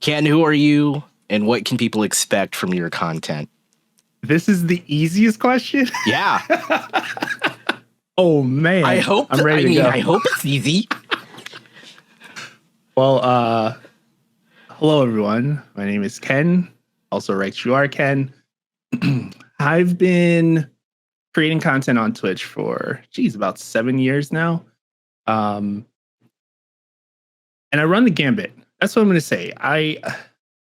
Ken, who are you, and what can people expect from your content? This is the easiest question. Yeah. Oh man, I hope. I'm ready to go. I hope it's easy. Well, hello everyone. My name is Ken. Also, Rex, you are Ken. I've been creating content on Twitch for about 7 years now. And I run the gambit. That's what I'm going to say.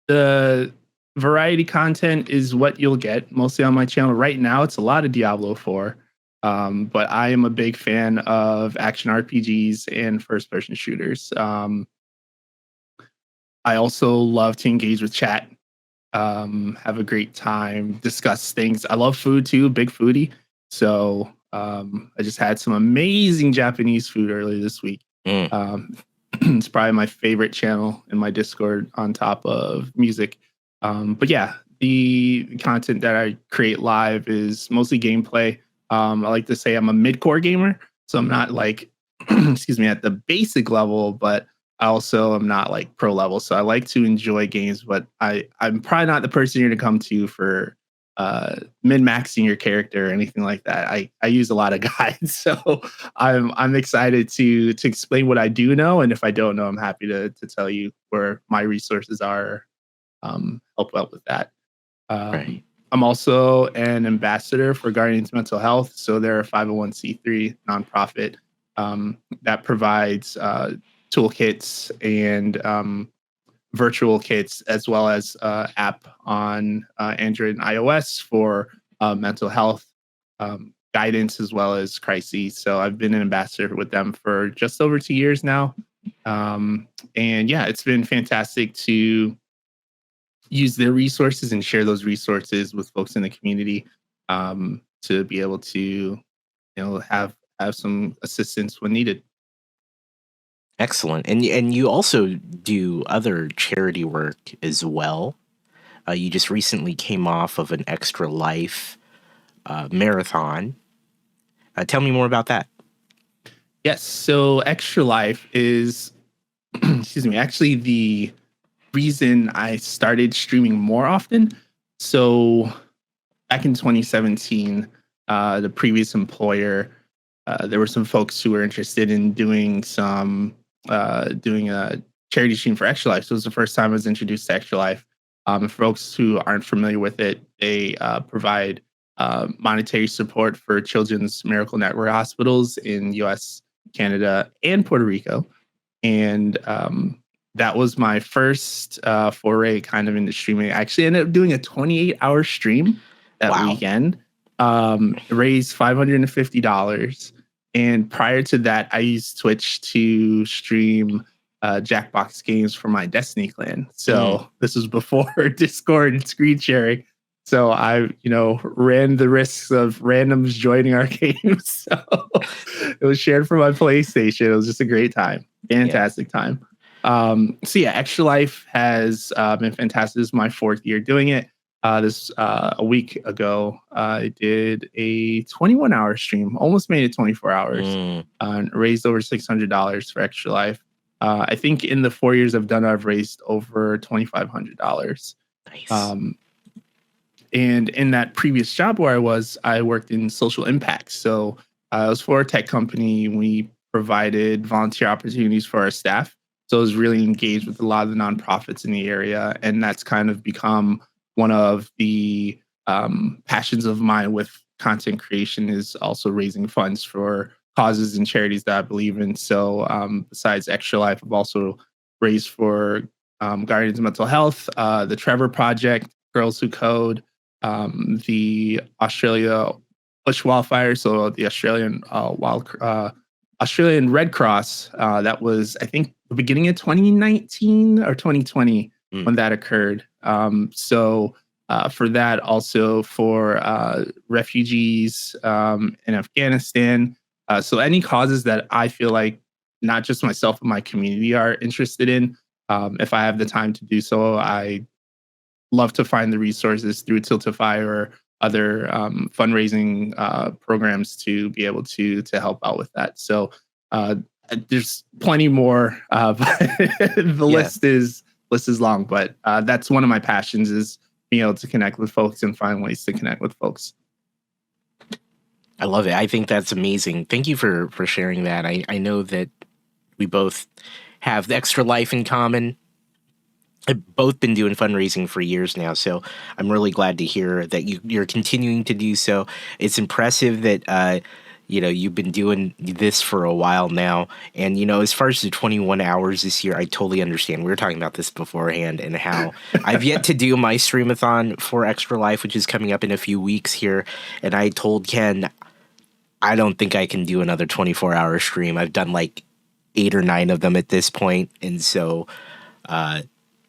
The variety content is what you'll get mostly on my channel right now. It's a lot of Diablo 4. But I am a big fan of action RPGs and first-person shooters. I also love to engage with chat, have a great time, discuss things. I love food too, big foodie. So I just had some amazing Japanese food earlier this week. It's probably my favorite channel in my Discord on top of music. But yeah, the content that I create live is mostly gameplay. I like to say I'm a mid-core gamer, so I'm not like, excuse me, at the basic level, but I also am not like pro level. So I like to enjoy games, but I'm probably not the person you're to come to for min-maxing your character or anything like that. I use a lot of guides, so I'm excited to explain what I do know, and if I don't know, I'm happy to tell you where my resources are. Help out with that. Right. I'm also an ambassador for Guardians Mental Health. So they're a 501c3 nonprofit that provides toolkits and virtual kits, as well as app on Android and iOS for mental health guidance, as well as crises. So I've been an ambassador with them for just over 2 years now. And yeah, it's been fantastic to use their resources and share those resources with folks in the community, to be able to, have some assistance when needed. Excellent. And you also do other charity work as well. You just recently came off of an Extra Life marathon. Tell me more about that. Yes. So Extra Life is, excuse me, actually the reason I started streaming more often. So back in 2017, the previous employer, there were some folks who were interested in doing a charity stream for Extra Life. So it was the first time I was introduced to Extra Life. For folks who aren't familiar with it, they provide monetary support for Children's Miracle Network hospitals in U.S., Canada, and Puerto Rico. And that was my first foray kind of into streaming. I actually ended up doing a 28-hour stream that weekend, raised $550. And prior to that, I used Twitch to stream Jackbox games for my Destiny clan. So this was before Discord and screen sharing. So I, ran the risks of randoms joining our games. So it was shared from my PlayStation. It was just a great time. Fantastic time. So yeah, Extra Life has been fantastic. This is my 4th year doing it. A week ago, I did a 21-hour stream, almost made it 24 hours, and raised over $600 for Extra Life. I think in the 4 years I've done, I've raised over $2,500. Nice. And in that previous job where I worked in social impact. So I was for a tech company. We provided volunteer opportunities for our staff. So I was really engaged with a lot of the nonprofits in the area. And that's kind of become one of the passions of mine with content creation, is also raising funds for causes and charities that I believe in. So besides Extra Life, I've also raised for Guardians Mental Health, the Trevor Project, Girls Who Code, the Australia Bush wildfire, so the Australian Australian Red Cross. That was, I think, the beginning of 2019 or 2020 when that occurred. So for that, also for refugees in Afghanistan. So any causes that I feel like not just myself but my community are interested in, if I have the time to do so, I love to find the resources through Tiltify or other fundraising programs to be able to help out with that. So there's plenty more, but the list is list is long, but that's one of my passions is being able to connect with folks and find ways to connect with folks. I love it. I think that's amazing. Thank you for sharing that. I know that we both have the Extra Life in common. I've both been doing fundraising for years now, so I'm really glad to hear that you're continuing to do so. It's impressive that you've been doing this for a while now, and as far as the 21 hours this year, I totally understand. We were talking about this beforehand, and how I've yet to do my streamathon for Extra Life, which is coming up in a few weeks here, and I told Ken I don't think I can do another 24-hour stream. I've done like 8 or 9 of them at this point, and so.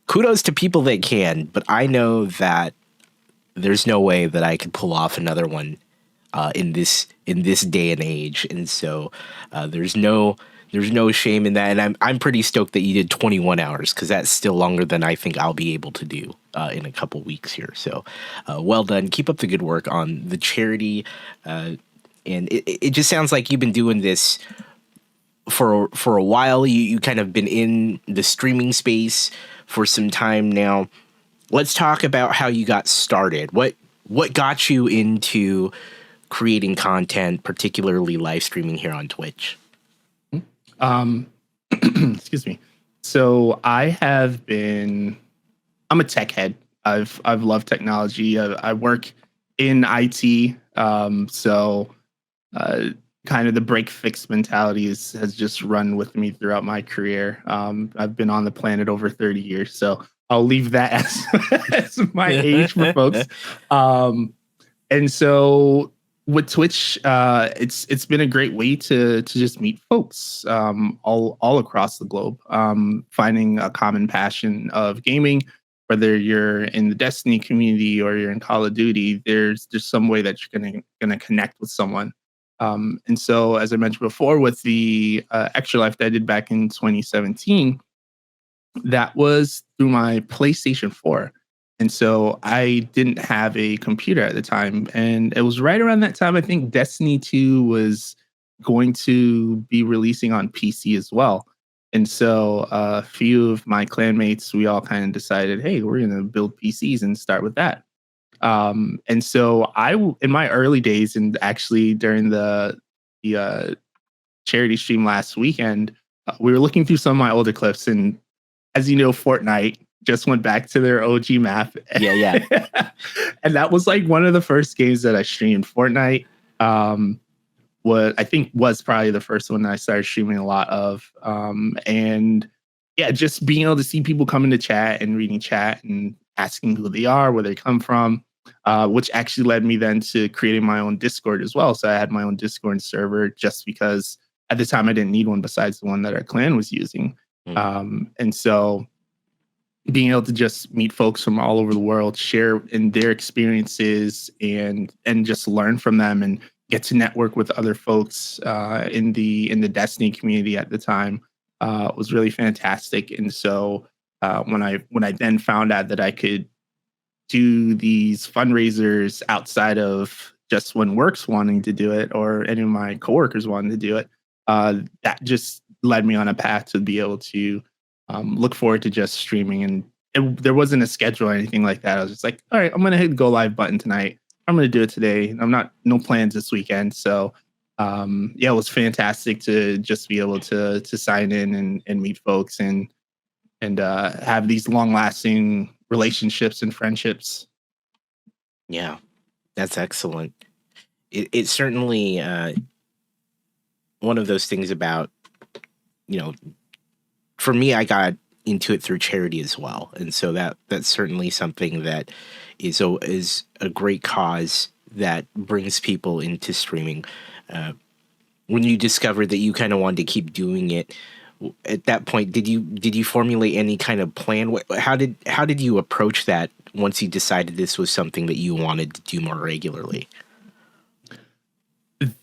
Kudos to people that can, but I know that there's no way that I could pull off another one in this day and age, and so there's no shame in that. And I'm pretty stoked that you did 21 hours, because that's still longer than I think I'll be able to do in a couple weeks here. So well done. Keep up the good work on the charity, and it just sounds like you've been doing this for a while. You kind of been in the streaming space for some time now. Let's talk about how you got started. What got you into creating content, particularly live streaming here on Twitch? Excuse me. So I'm a tech head. I've loved technology. I work in IT. Kind of the break fix mentality has just run with me throughout my career. I've been on the planet over 30 years, so I'll leave that as my age for folks. And so with Twitch, it's been a great way to just meet folks all across the globe, finding a common passion of gaming. Whether you're in the Destiny community or you're in Call of Duty, there's just some way that you're gonna connect with someone. And so, as I mentioned before, with the Extra Life that I did back in 2017, that was through my PlayStation 4. And so I didn't have a computer at the time. And it was right around that time, I think Destiny 2 was going to be releasing on PC as well. And so a few of my clanmates, we all kind of decided, hey, we're going to build PCs and start with that. And so in my early days, and actually during the charity stream last weekend, we were looking through some of my older clips, and as you know, Fortnite just went back to their OG map. Yeah. And that was like one of the first games that I streamed. Fortnite, what I think was probably the first one that I started streaming a lot of. And yeah, just being able to see people come into chat and reading chat and asking who they are, where they come from, which actually led me then to creating my own Discord as well. So I had my own Discord server just because at the time I didn't need one besides the one that our clan was using. And so being able to just meet folks from all over the world, share in their experiences and just learn from them and get to network with other folks in the Destiny community at the time was really fantastic. And so when I then found out that I could do these fundraisers outside of just when work's wanting to do it or any of my coworkers wanting to do it, that just led me on a path to be able to look forward to just streaming. And there wasn't a schedule or anything like that. I was just like, all right, I'm going to hit the go live button tonight. I'm going to do it today. No plans this weekend. So yeah, it was fantastic to just be able to sign in and meet folks and have these long lasting relationships and friendships. Yeah, that's excellent. It's certainly one of those things about, for me, I got into it through charity as well. And so that's certainly something that is a great cause that brings people into streaming. When you discovered that you kind of wanted to keep doing it, at that point, did you formulate any kind of plan? How did you approach that once you decided this was something that you wanted to do more regularly?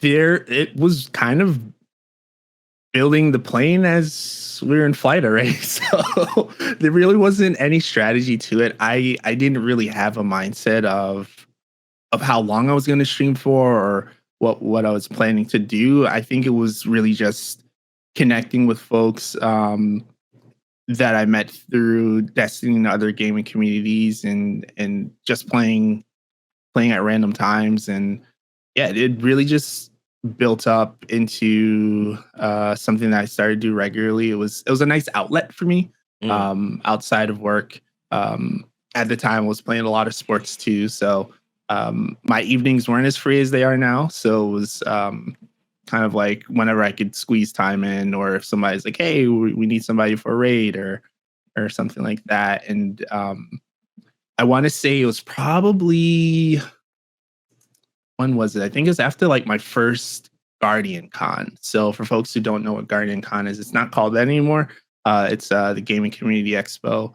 It was kind of building the plane as we were in flight already. So there really wasn't any strategy to it. I didn't really have a mindset of how long I was going to stream for or what I was planning to do. I think it was really just connecting with folks, that I met through Destiny and other gaming communities, and just playing at random times. And yeah, it really just built up into something that I started to do regularly. It was a nice outlet for me Mm, outside of work. Um, at the time, I was playing a lot of sports too, so my evenings weren't as free as they are now. So it was kind of like whenever I could squeeze time in, or if somebody's like, "Hey, we need somebody for a raid," or something like that. And I want to say it was probably, when was it? I think it was after like my first Guardian Con. So for folks who don't know what Guardian Con is, it's not called that anymore. It's the Gaming Community Expo.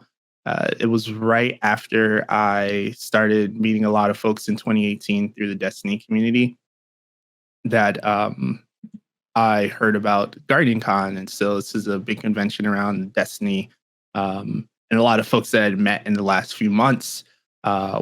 It was right after I started meeting a lot of folks in 2018 through the Destiny community that I heard about Guardian Con. And so this is a big convention around Destiny. And a lot of folks that I'd met in the last few months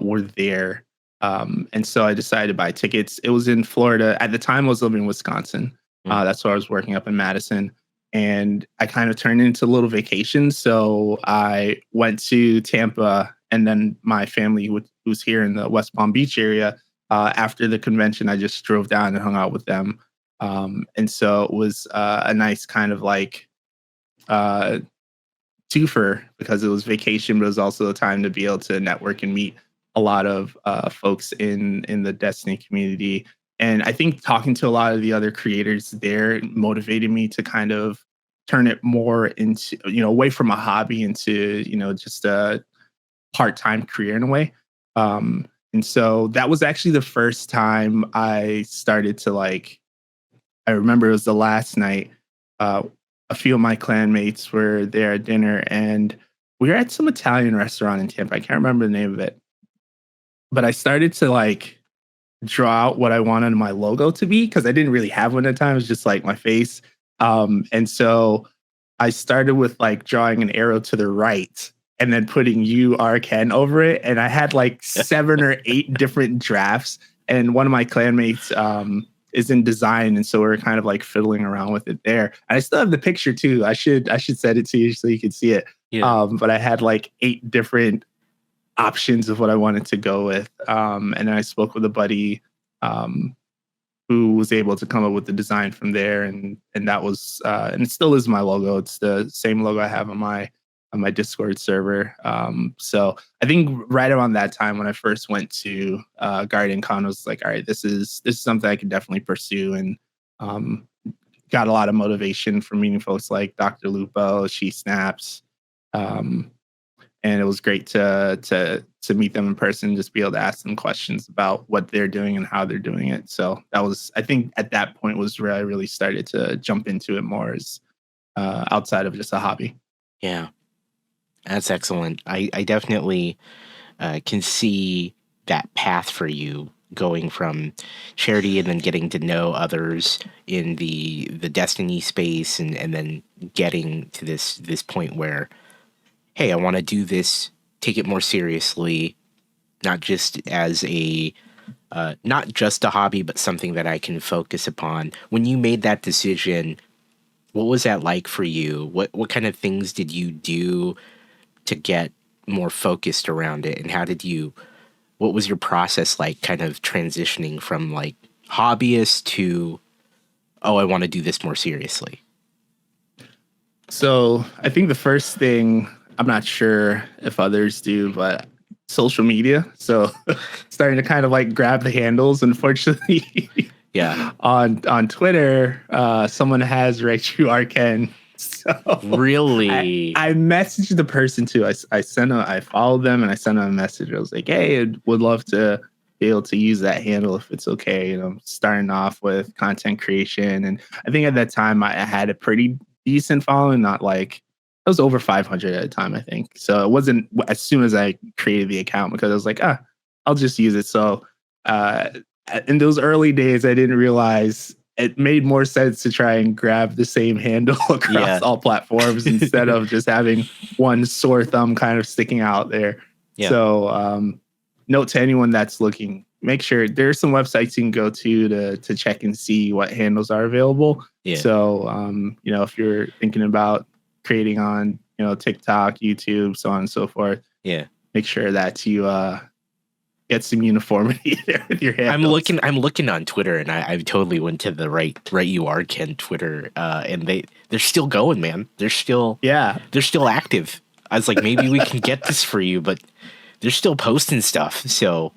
were there. And so I decided to buy tickets. It was in Florida. At the time, I was living in Wisconsin. mm, That's where I was working up in Madison. And I kind of turned into a little vacation. So I went to Tampa, and then my family, who was here in the West Palm Beach area, after the convention, I just drove down and hung out with them. And so it was a nice kind of like uh, twofer, because it was vacation, but it was also a time to be able to network and meet a lot of folks in the Destiny community. And I think talking to a lot of the other creators there motivated me to kind of turn it more into, away from a hobby into, just a part-time career in a way. And so that was actually the first time I started to like, I remember it was the last night. Uh, a few of my clanmates were there at dinner, and we were at some Italian restaurant in Tampa. I can't remember the name of it, but I started to like draw out what I wanted my logo to be, because I didn't really have one at the time. It was just like my face. And so I started with like drawing an arrow to the right and then putting UR10 over it. And I had like 7 or 8 different drafts. And one of my clanmates is in design, and so we're kind of like fiddling around with it there. And I still have the picture too. I should send it to you so you can see it. yeah. But I had like 8 different options of what I wanted to go with. And then I spoke with a buddy um, who was able to come up with the design from there, and that was and it still is my logo. It's the same logo I have on my Discord server. So I think right around that time when I first went to Guardian Con, I was like, all right, this is something I can definitely pursue, and um, got a lot of motivation from meeting folks like Dr. Lupo, She Snaps. Um, and it was great to meet them in person, just be able to ask them questions about what they're doing and how they're doing it. So that was, I think, at that point was where I really started to jump into it more as outside of just a hobby. Yeah, that's excellent. I definitely can see that path for you, going from charity and then getting to know others in the Destiny space, and then getting to this point where, hey, I want to do this, take it more seriously, not just as a not just a hobby, but something that I can focus upon. When you made that decision, what was that like for you? What kind of things did you do to get more focused around it, and how did you? What was your process like, kind of transitioning from like hobbyist to, oh, I want to do this more seriously? So I think the first thing, I'm not sure if others do, but social media. So starting to kind of like grab the handles. Unfortunately, Yeah, on Twitter, someone has Raichu Ken. So I really. I messaged the person too. I followed them and I sent them a message. I was like, hey, I would love to be able to use that handle if it's okay. Starting off with content creation. And I think at that time I had a pretty decent following, not like it was over 500 at a time, I think. So it wasn't as soon as I created the account, because I was like, I'll just use it. So uh, in those early days, I didn't realize it made more sense to try and grab the same handle across Yeah, all platforms instead of just having one sore thumb kind of sticking out there. yeah, So, note to anyone that's looking, make sure there's some websites you can go to check and see what handles are available. yeah, So, if you're thinking about creating on TikTok, YouTube, so on and so forth. Yeah. Make sure that you get some uniformity there with your handles. I'm looking on Twitter, and I totally went to the right you are Ken Twitter, and they're still going, man. They're still active. I was like, maybe we can get this for you, but they're still posting stuff. So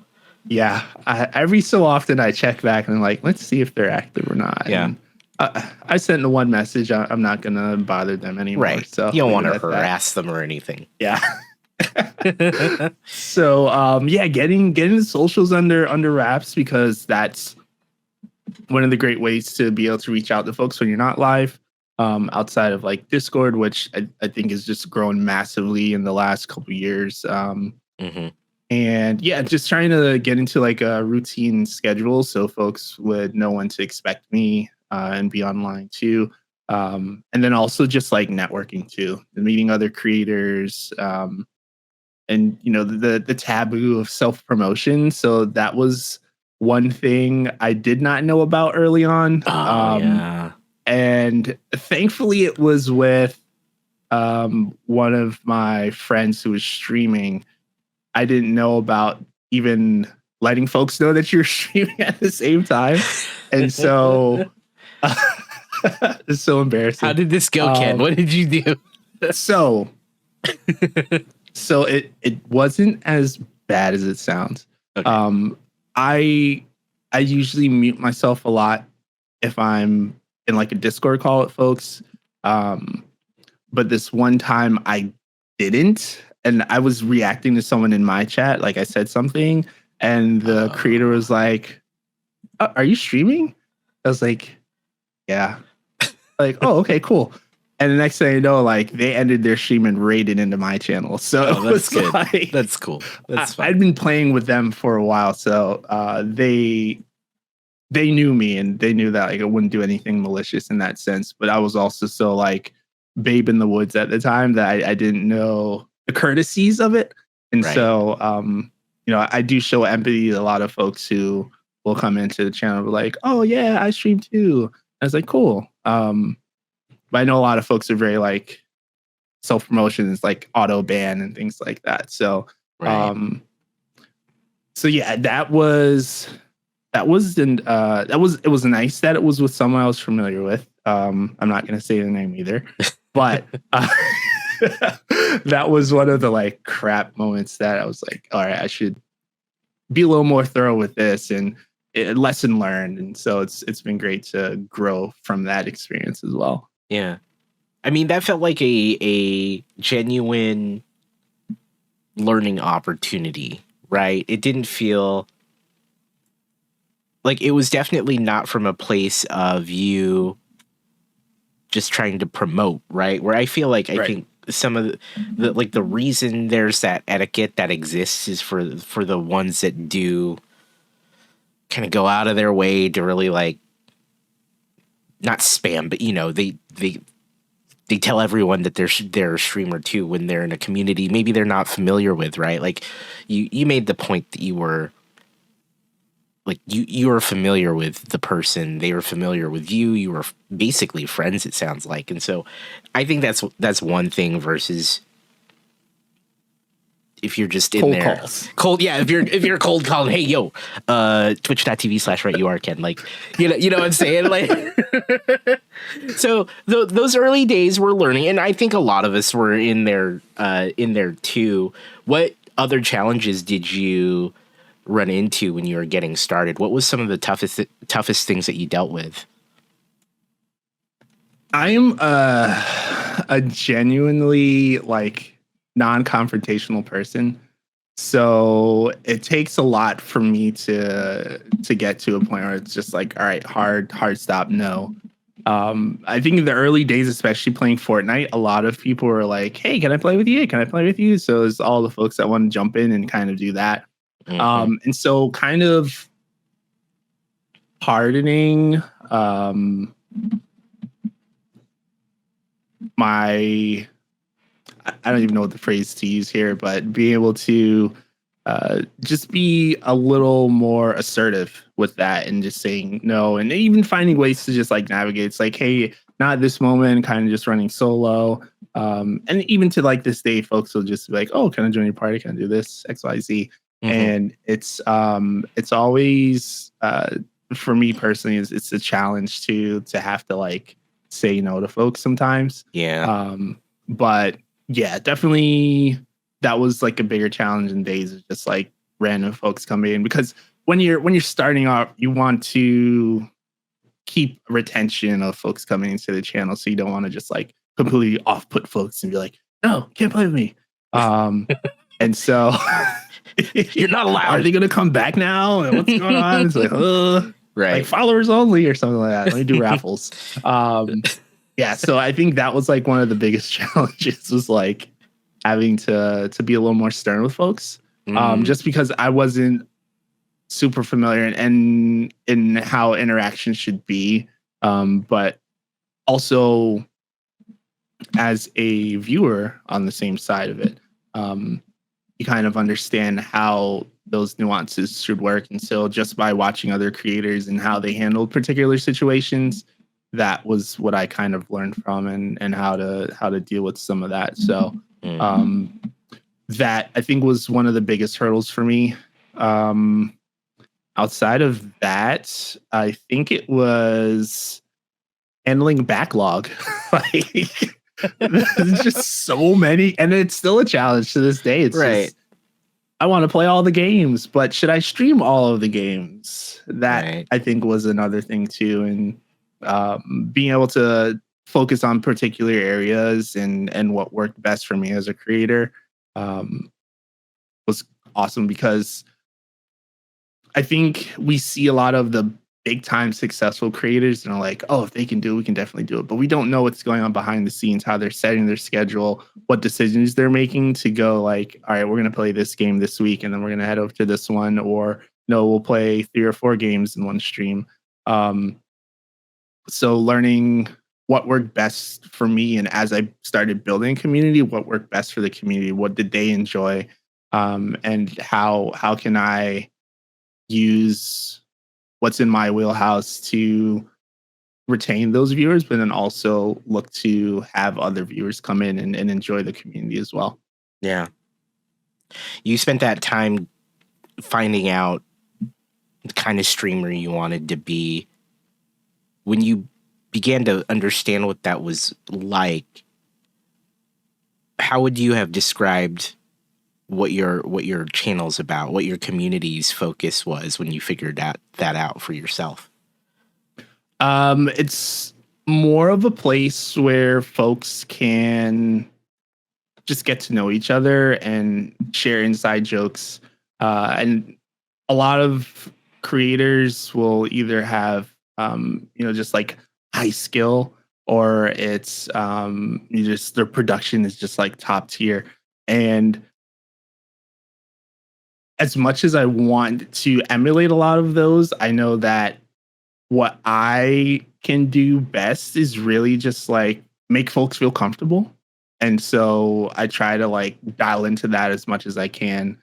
yeah, every so often I check back and I'm like, let's see if they're active or not. Yeah. And I sent the one message. I'm not gonna bother them anymore. Right. So you don't want to harass them or anything. Yeah. So getting the socials under wraps, because that's one of the great ways to be able to reach out to folks when you're not live. Outside of like Discord, which I think is just grown massively in the last couple of years. And yeah, just trying to get into like a routine schedule so folks would know when to expect me and be online too. And then also just like networking too, and meeting other creators, and the taboo of self-promotion. So that was one thing I did not know about early on. Yeah. And thankfully it was with one of my friends who was streaming. I didn't know about even letting folks know that you're streaming at the same time. And so it's so embarrassing. How did this go, Ken? What did you do? So it wasn't as bad as it sounds. Okay. I usually mute myself a lot if I'm in like a Discord call with folks. But this one time I didn't, and I was reacting to someone in my chat. Like I said something and the creator was like, are you streaming? I was like, yeah. Like, oh, okay, cool. And the next thing you know, like they ended their stream and raided into my channel. So that's good. Like, that's cool. That's fun. I'd been playing with them for a while. So they knew me and they knew that like I wouldn't do anything malicious in that sense. But I was also so like babe in the woods at the time that I didn't know the courtesies of it. And so, I do show empathy to a lot of folks who will come into the channel like, oh yeah, I stream too. I was like, cool. But I know a lot of folks are very like self-promotions, like auto ban and things like that. So, so yeah, it was nice that it was with someone I was familiar with. I'm not going to say the name either, but that was one of the like crap moments that I was like, all right, I should be a little more thorough with this and lesson learned. And so it's been great to grow from that experience as well. Yeah. I mean, that felt like a genuine learning opportunity, right? It didn't feel like it was definitely not from a place of you just trying to promote, right? Where I feel like I think some of the reason there's that etiquette that exists is for the ones that do kind of go out of their way to really like not spam, but they tell everyone that they're a streamer too when they're in a community maybe they're not familiar with, right? Like you made the point that you were like you were familiar with the person, they were familiar with you, you were basically friends, it sounds like. And so I think that's one thing versus if you're just in cold there calls. If you're cold calling, hey yo, twitch.tv/rightyouareken, like you know what I'm saying, like so those early days were learning, and I think a lot of us were in there too. What other challenges did you run into when you were getting started? What was some of the toughest things that you dealt with? I am a genuinely like non-confrontational person, so it takes a lot for me to get to a point where it's just like, all right, hard stop, no. I think in the early days, especially playing Fortnite, a lot of people were like, hey, can I play with you? Can I play with you? So it's all the folks that want to jump in and kind of do that. Mm-hmm. And so kind of hardening my, I don't even know what the phrase to use here, but being able to just be a little more assertive with that and just saying no, and even finding ways to just like navigate. It's like, hey, not at this moment, kind of just running solo. And even to like this day, folks will just be like, "Oh, can I join your party? Can I do this X Y Z?" And it's always for me personally, it's a challenge to have to like say no to folks sometimes. Yeah. But yeah, definitely that was like a bigger challenge in days of just like random folks coming in, because when you're starting off, you want to keep retention of folks coming into the channel, so you don't want to just like completely off put folks and be like, no, can't play with me. And so You're not allowed. Are they gonna come back now? And what's going on? It's like, right. like followers only or something like that. Let me do raffles. Yeah, so I think that was like one of the biggest challenges, was like having to be a little more stern with folks. Just because I wasn't super familiar in how interaction should be. But also as a viewer on the same side of it, you kind of understand how those nuances should work. And so just by watching other creators and how they handled particular situations, that was what I kind of learned from, and how to deal with some of that. So that I think was one of the biggest hurdles for me. Outside of that, I think it was handling backlog. Like, there's just so many, and it's still a challenge to this day. It's right. just, I want to play all the games, but should I stream all of the games? That Right. I think was another thing too, and being able to focus on particular areas and what worked best for me as a creator was awesome, because I think we see a lot of the big time successful creators and are like, oh, if they can do it, we can definitely do it. But we don't know what's going on behind the scenes, how they're setting their schedule, what decisions they're making to go like, all right, we're going to play this game this week, and then we're going to head over to this one, or no, we'll play 3 or 4 games in one stream. So learning what worked best for me, and as I started building community, what worked best for the community, what did they enjoy, and how can I use what's in my wheelhouse to retain those viewers, but then also look to have other viewers come in and enjoy the community as well. Yeah. You spent that time finding out the kind of streamer you wanted to be. When you began to understand what that was like, how would you have described what your channel's about, what your community's focus was when you figured that out for yourself? It's more of a place where folks can just get to know each other and share inside jokes. And a lot of creators will either have, just like high skill, or it's just their production is just like top tier. And as much as I want to emulate a lot of those, I know that what I can do best is really just like make folks feel comfortable. And so I try to like dial into that as much as I can,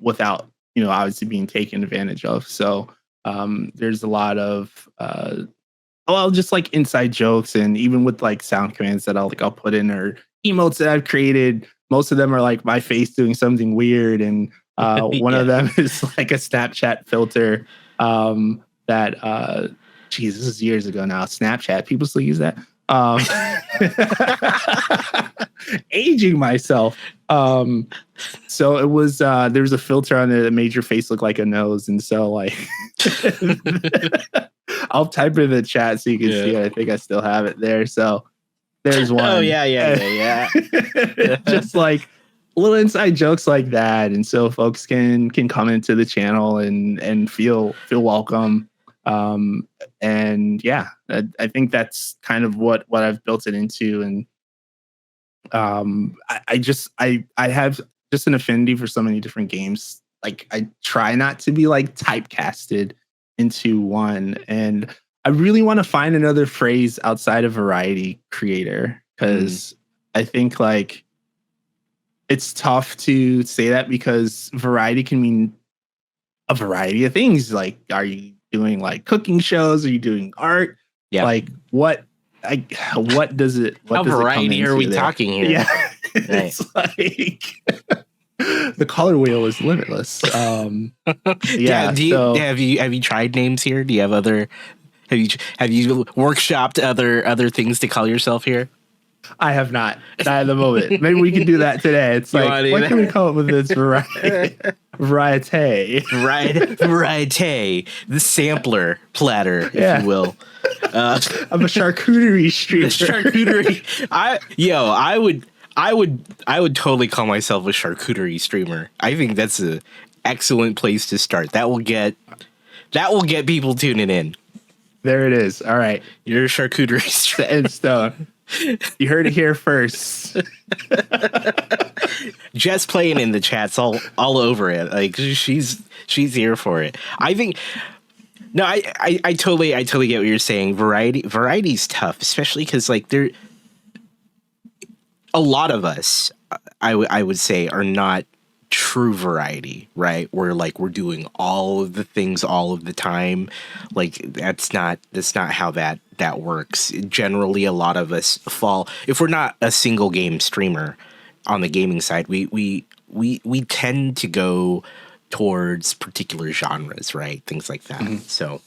without, obviously being taken advantage of. So there's a lot of, just like inside jokes, and even with like sound commands that I'll put in, or emotes that I've created. Most of them are like my face doing something weird. And one of them is like a Snapchat filter, that this is years ago now. Snapchat, people still use that. Aging myself. So it was there was a filter on there that made your face look like a nose, and so like I'll type it in the chat so you can see it. I think I still have it there. So there's one. Oh yeah. Just like little inside jokes like that, and so folks can come into the channel and feel welcome. And yeah, I think that's kind of what I've built it into. And I have just an affinity for so many different games. Like, I try not to be like typecasted into one, and I really want to find another phrase outside of variety creator, because I think like it's tough to say that, because variety can mean a variety of things. Like, are you doing like cooking shows? Are you doing art? Yeah. Like, what what does it How come variety are we into there? talking here? Yeah, it's like the color wheel is limitless. Yeah. So Have you tried names here? Do you have other? Have you workshopped other things to call yourself here? I have not at the moment. Maybe we can do that today. It's You like, wanna do what that? can we come up with this variety? Variety, the sampler platter, if Yeah. you will. I'm a charcuterie streamer. Charcuterie. I would totally call myself a charcuterie streamer. I think that's a excellent place to start. That will get people tuning in. There it is. All right. You're a charcuterie streamer. Set in stone. You heard it here first. Jess playing in the chats all over it. Like she's here for it. I think. No, I totally get what you're saying. Variety's tough, especially because like a lot of us, I would say, are not true variety, right? Where like we're doing all of the things all of the time. Like that's not how that works. Generally, a lot of us fall, if we're not a single game streamer on the gaming side, we tend to go towards particular genres, right? Things like that. Mm-hmm. So,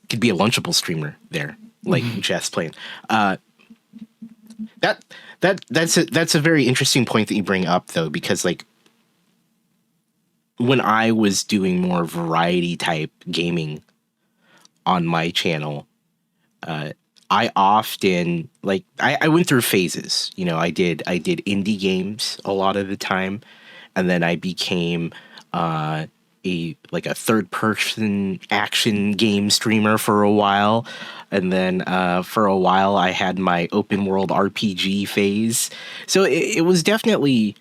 could be a Lunchable streamer there, like Jess playing. That's a very interesting point that you bring up, though, because like when I was doing more variety type gaming on my channel, I often I went through phases. You know, I did indie games a lot of the time, and then I became a third person action game streamer for a while, and then for a while I had my open world RPG phase. So it was definitely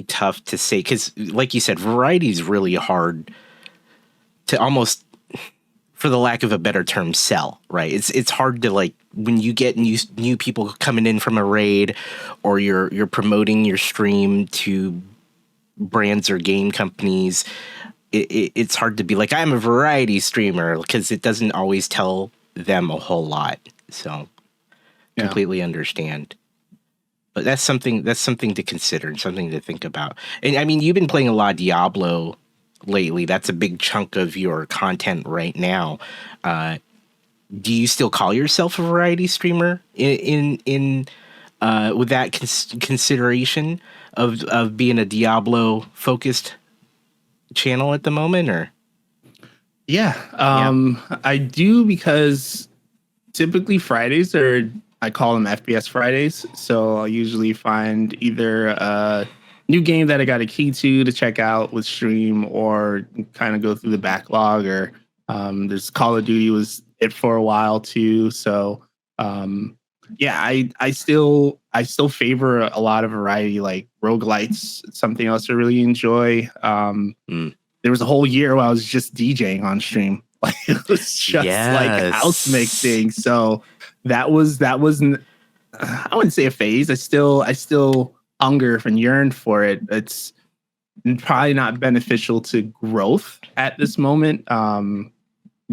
tough to say, because like you said, variety is really hard to almost, for the lack of a better term, sell, right? It's hard to, like, when you get new people coming in from a raid, or you're promoting your stream to brands or game companies, it's hard to be like, I'm a variety streamer, because it doesn't always tell them a whole lot. So completely understand. But that's something to consider and something to think about. And I mean, you've been playing a lot of Diablo lately. That's a big chunk of your content right now. Do you still call yourself a variety streamer in with that consideration of being a Diablo focused channel at the moment, or? Yeah, I do, because typically Fridays I call them FPS Fridays. So I'll usually find either a new game that I got a key to check out with stream, or kind of go through the backlog, or there's Call of Duty was it for a while too. So I still favor a lot of variety, like roguelites, something else I really enjoy. There was a whole year where I was just DJing on stream. Like it was just like house mixing. So that wasn't, I wouldn't say a phase. I still hunger and yearn for it. It's probably not beneficial to growth at this moment.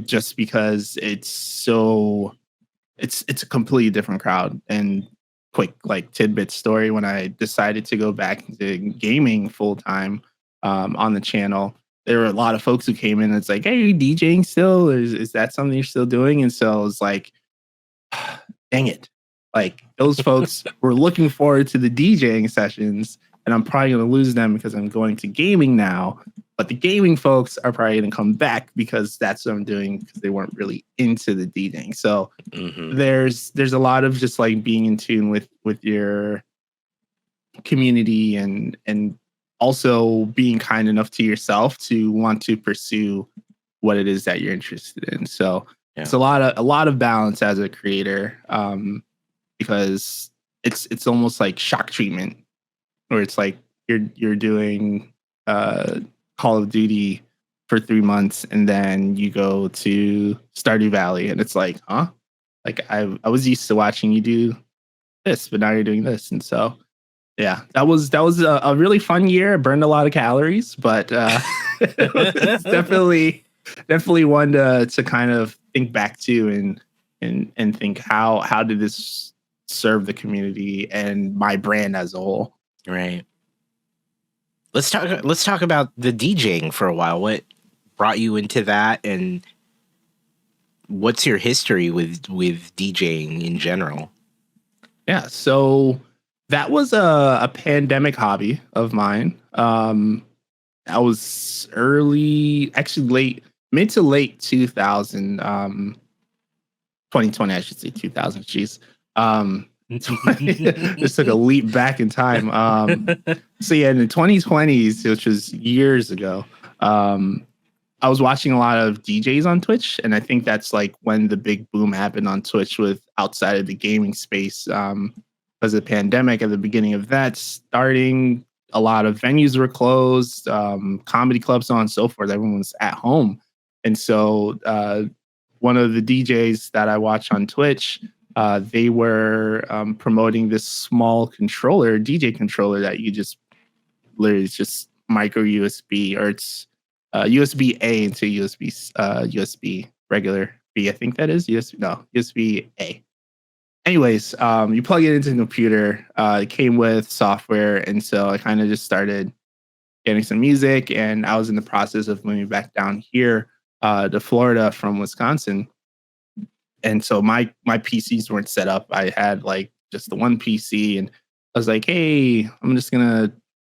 Just because it's a completely different crowd. And quick, like, tidbit story, when I decided to go back into gaming full time on the channel, there were a lot of folks who came in and it's like, hey, are you DJing still? Is that something you're still doing? And so I was like, dang it. Like, those folks were looking forward to the DJing sessions, and I'm probably going to lose them because I'm going to gaming now. But the gaming folks are probably going to come back because that's what I'm doing, because they weren't really into the DJing. So there's a lot of just like being in tune with your community, and also being kind enough to yourself to want to pursue what it is that you're interested in. So it's a lot of balance as a creator, because it's almost like shock treatment, where it's like you're doing Call of Duty for 3 months, and then you go to Stardew Valley, and it's like, huh? Like I was used to watching you do this, but now you're doing this. And so yeah, that was a really fun year. I burned a lot of calories, but it's definitely definitely one to kind of think back to and think how did this serve the community and my brand as a whole. Right. Let's talk about the DJing for a while. What brought you into that, and what's your history with DJing in general? Yeah, so that was a pandemic hobby of mine. I was actually mid to late 2000, 2020, I should say 2000. Jeez. Just took a leap back in time. So yeah, in the 2020s, which was years ago, I was watching a lot of DJs on Twitch, and I think that's like when the big boom happened on Twitch with outside of the gaming space. Because of the pandemic, at the beginning of that starting, a lot of venues were closed, comedy clubs, so on and so forth. Everyone was at home, and so one of the DJs that I watch on Twitch, they were promoting this small controller, DJ controller that you just literally it's just micro USB, or it's USB A into USB regular B. I think that is USB A. Anyways, you plug it into the computer. It came with software, and so I kind of just started getting some music. And I was in the process of moving back down here to Florida from Wisconsin, and so my PCs weren't set up. I had like just the one PC, and I was like, hey, I'm just gonna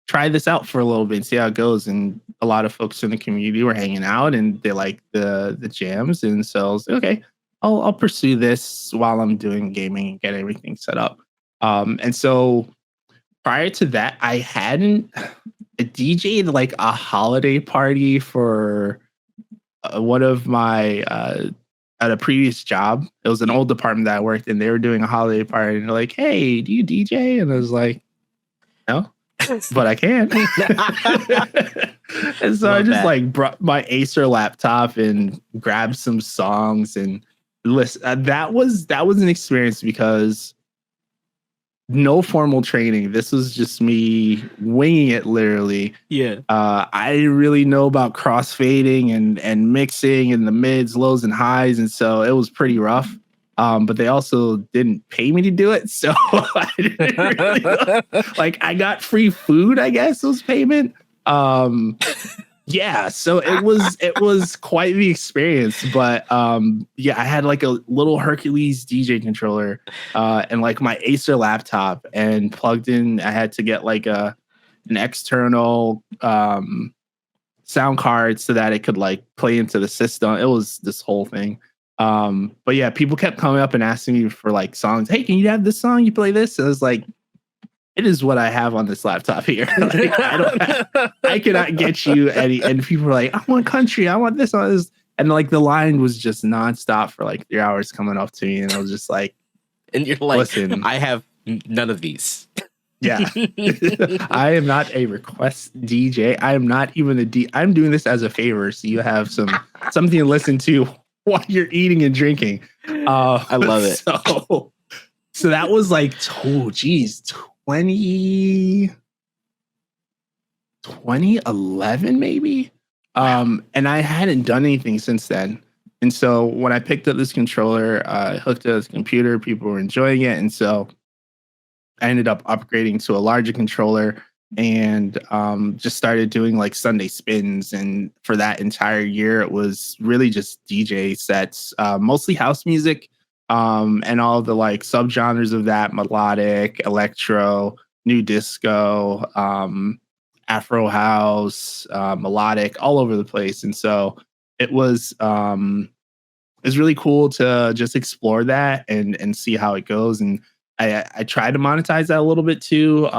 try this out for a little bit and see how it goes. And a lot of folks in the community were hanging out, and they liked the jams, and so I was like, okay, I'll pursue this while I'm doing gaming and get everything set up. And so prior to that, I hadn't DJ'd like a holiday party for one of my at a previous job. It was an old department that I worked in. They were doing a holiday party, and they're like, "Hey, do you DJ?" And I was like, "No, but I can." And so I just like brought my Acer laptop and grabbed some songs and listen. That was an experience because no formal training. This was just me winging it, literally. Yeah. I didn't really know about crossfading and mixing and the mids, lows, and highs, and so it was pretty rough. But they also didn't pay me to do it, so I didn't really like. I got free food, I guess was payment. Yeah, so it was quite the experience. But yeah, I had like a little Hercules DJ controller and like my Acer laptop, and plugged in. I had to get like an external sound card so that it could like play into the system. It was this whole thing. But yeah, people kept coming up and asking me for like songs. Hey, can you have this song? You play this? And I was like, it is what I have on this laptop here. Like, I cannot get you any. And people were like, I want country. I want this. I want this. And like the line was just nonstop for like 3 hours coming up to me. And I was just like, and you're like, listen, I have none of these. Yeah. I am not a request DJ. I am not even I'm doing this as a favor. So you have something to listen to while you're eating and drinking. I love it. So that was like, 2011 maybe. And I hadn't done anything since then. And so when I picked up this controller, I hooked it to the computer, people were enjoying it. And so I ended up upgrading to a larger controller and just started doing like Sunday spins. And for that entire year, it was really just DJ sets, mostly house music, and all the like subgenres of that: melodic, electro, new disco, Afro house, melodic, all over the place. And so it was really cool to just explore that and see how it goes. And I tried to monetize that a little bit too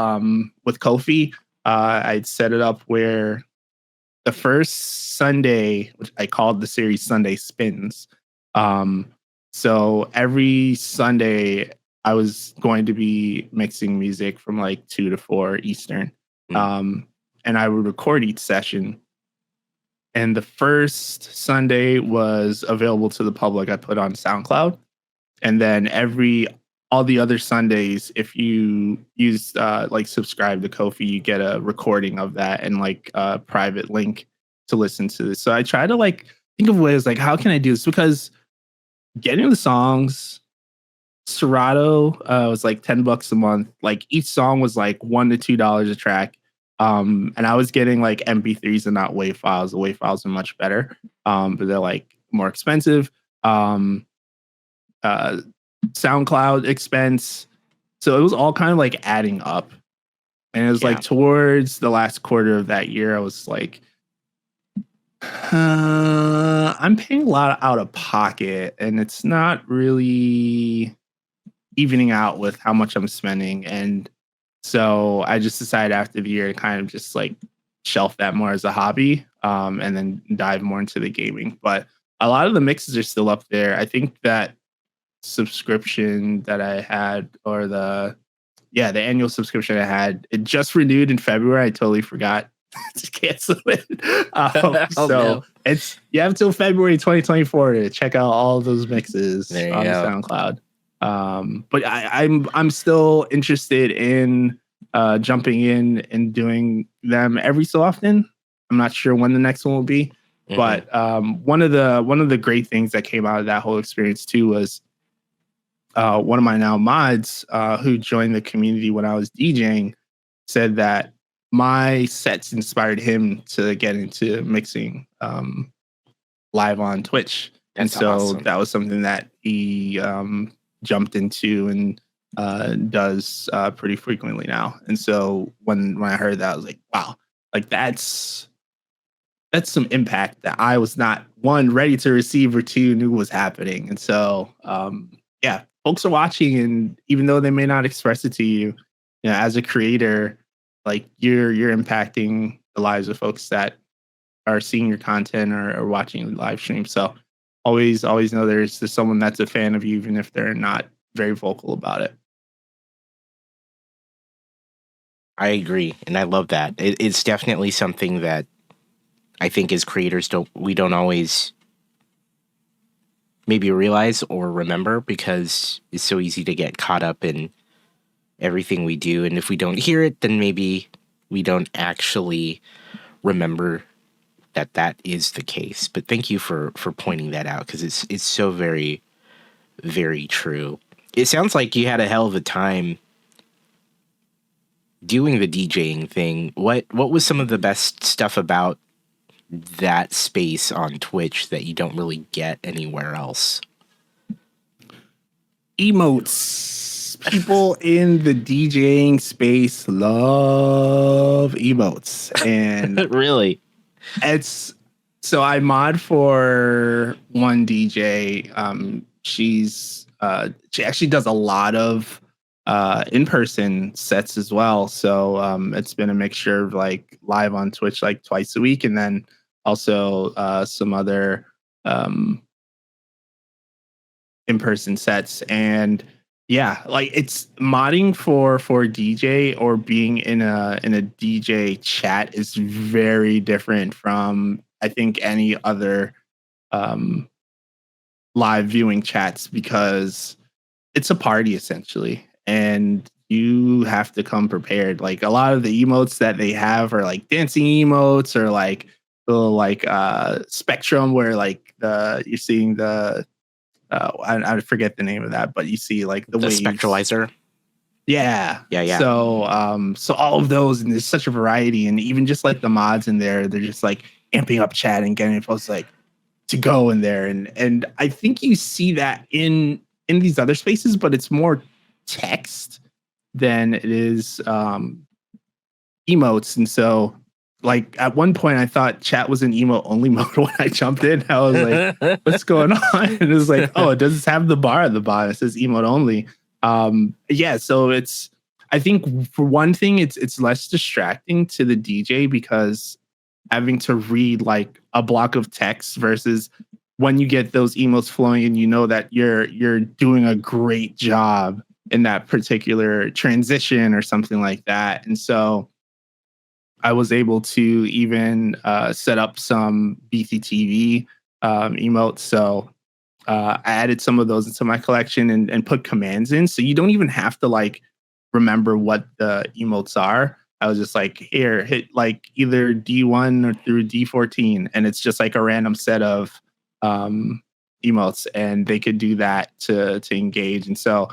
with Ko-fi. I'd set it up where the first Sunday, which I called the series Sunday Spins. So every Sunday I was going to be mixing music from like 2 to 4 Eastern. And I would record each session. And the first Sunday was available to the public. I put on SoundCloud. And then all the other Sundays, if you use like subscribe to Ko-fi, you get a recording of that and like a private link to listen to this. So I try to like think of ways like how can I do this? Because getting the songs, Serato was like $10 a month. Like each song was like $1 to $2 a track. And I was getting like MP3s and not WAV files. The WAV files are much better, but they're like more expensive. Um, uh, SoundCloud expense. So it was all kind of like adding up. And it was Yeah. like towards the last quarter of that year, I was like, I'm paying a lot out of pocket, and it's not really evening out with how much I'm spending. And so I just decided after the year to kind of just like shelf that more as a hobby, and then dive more into the gaming. But a lot of the mixes are still up there. I think that subscription that I had, or the annual subscription I had, it just renewed in February. I totally forgot to cancel it. So it's you have until February 2024 to check out all those mixes on SoundCloud. But I'm still interested in jumping in and doing them every so often. I'm not sure when the next one will be, but one of the great things that came out of that whole experience too was one of my now mods who joined the community when I was DJing said that my sets inspired him to get into mixing live on Twitch. That's awesome. That was something that he jumped into and does pretty frequently now. And so when I heard that, I was like, wow, like that's some impact that I was not, one, ready to receive, or two, knew was happening. And so yeah, folks are watching, and even though they may not express it to you, you know, as a creator, like you're impacting the lives of folks that are seeing your content or watching the live stream. So always know there's someone that's a fan of you, even if they're not very vocal about it. I agree, and I love that. It's definitely something that I think as creators we don't always maybe realize or remember, because it's so easy to get caught up in everything we do, and if we don't hear it, then maybe we don't actually remember that is the case. But thank you for pointing that out, because it's so very, very true. It sounds like you had a hell of a time doing the DJing thing. What was some of the best stuff about that space on Twitch that you don't really get anywhere else? Emotes. People in the DJing space love emotes. And really, it's so I mod for one DJ. She actually does a lot of in-person sets as well. So it's been a mixture of like live on Twitch like twice a week, and then also some other in-person sets. And yeah, like it's modding for DJ or being in a DJ chat is very different from, I think, any other live viewing chats, because it's a party essentially, and you have to come prepared. Like a lot of the emotes that they have are like dancing emotes, or like little like spectrum where like you're seeing the I forget the name of that, but you see like the waves. Spectralizer. Yeah. So so all of those, and there's such a variety, and even just like the mods in there, they're just like amping up chat and getting folks like to go in there, and I think you see that in these other spaces, but it's more text than it is emotes. And so like at one point I thought chat was in emote only mode when I jumped in. I was like, what's going on? And it was like, oh, it doesn't have the bar at the bottom. It says emote only. Yeah, so it's, I think for one thing, it's less distracting to the DJ, because having to read like a block of text versus when you get those emotes flowing and you know that you're doing a great job in that particular transition or something like that. And so I was able to even set up some BTTV emotes. So I added some of those into my collection and put commands in. So you don't even have to like remember what the emotes are. I was just like, here, hit like either D1 or through D14. And it's just like a random set of emotes, and they could do that to engage. And so,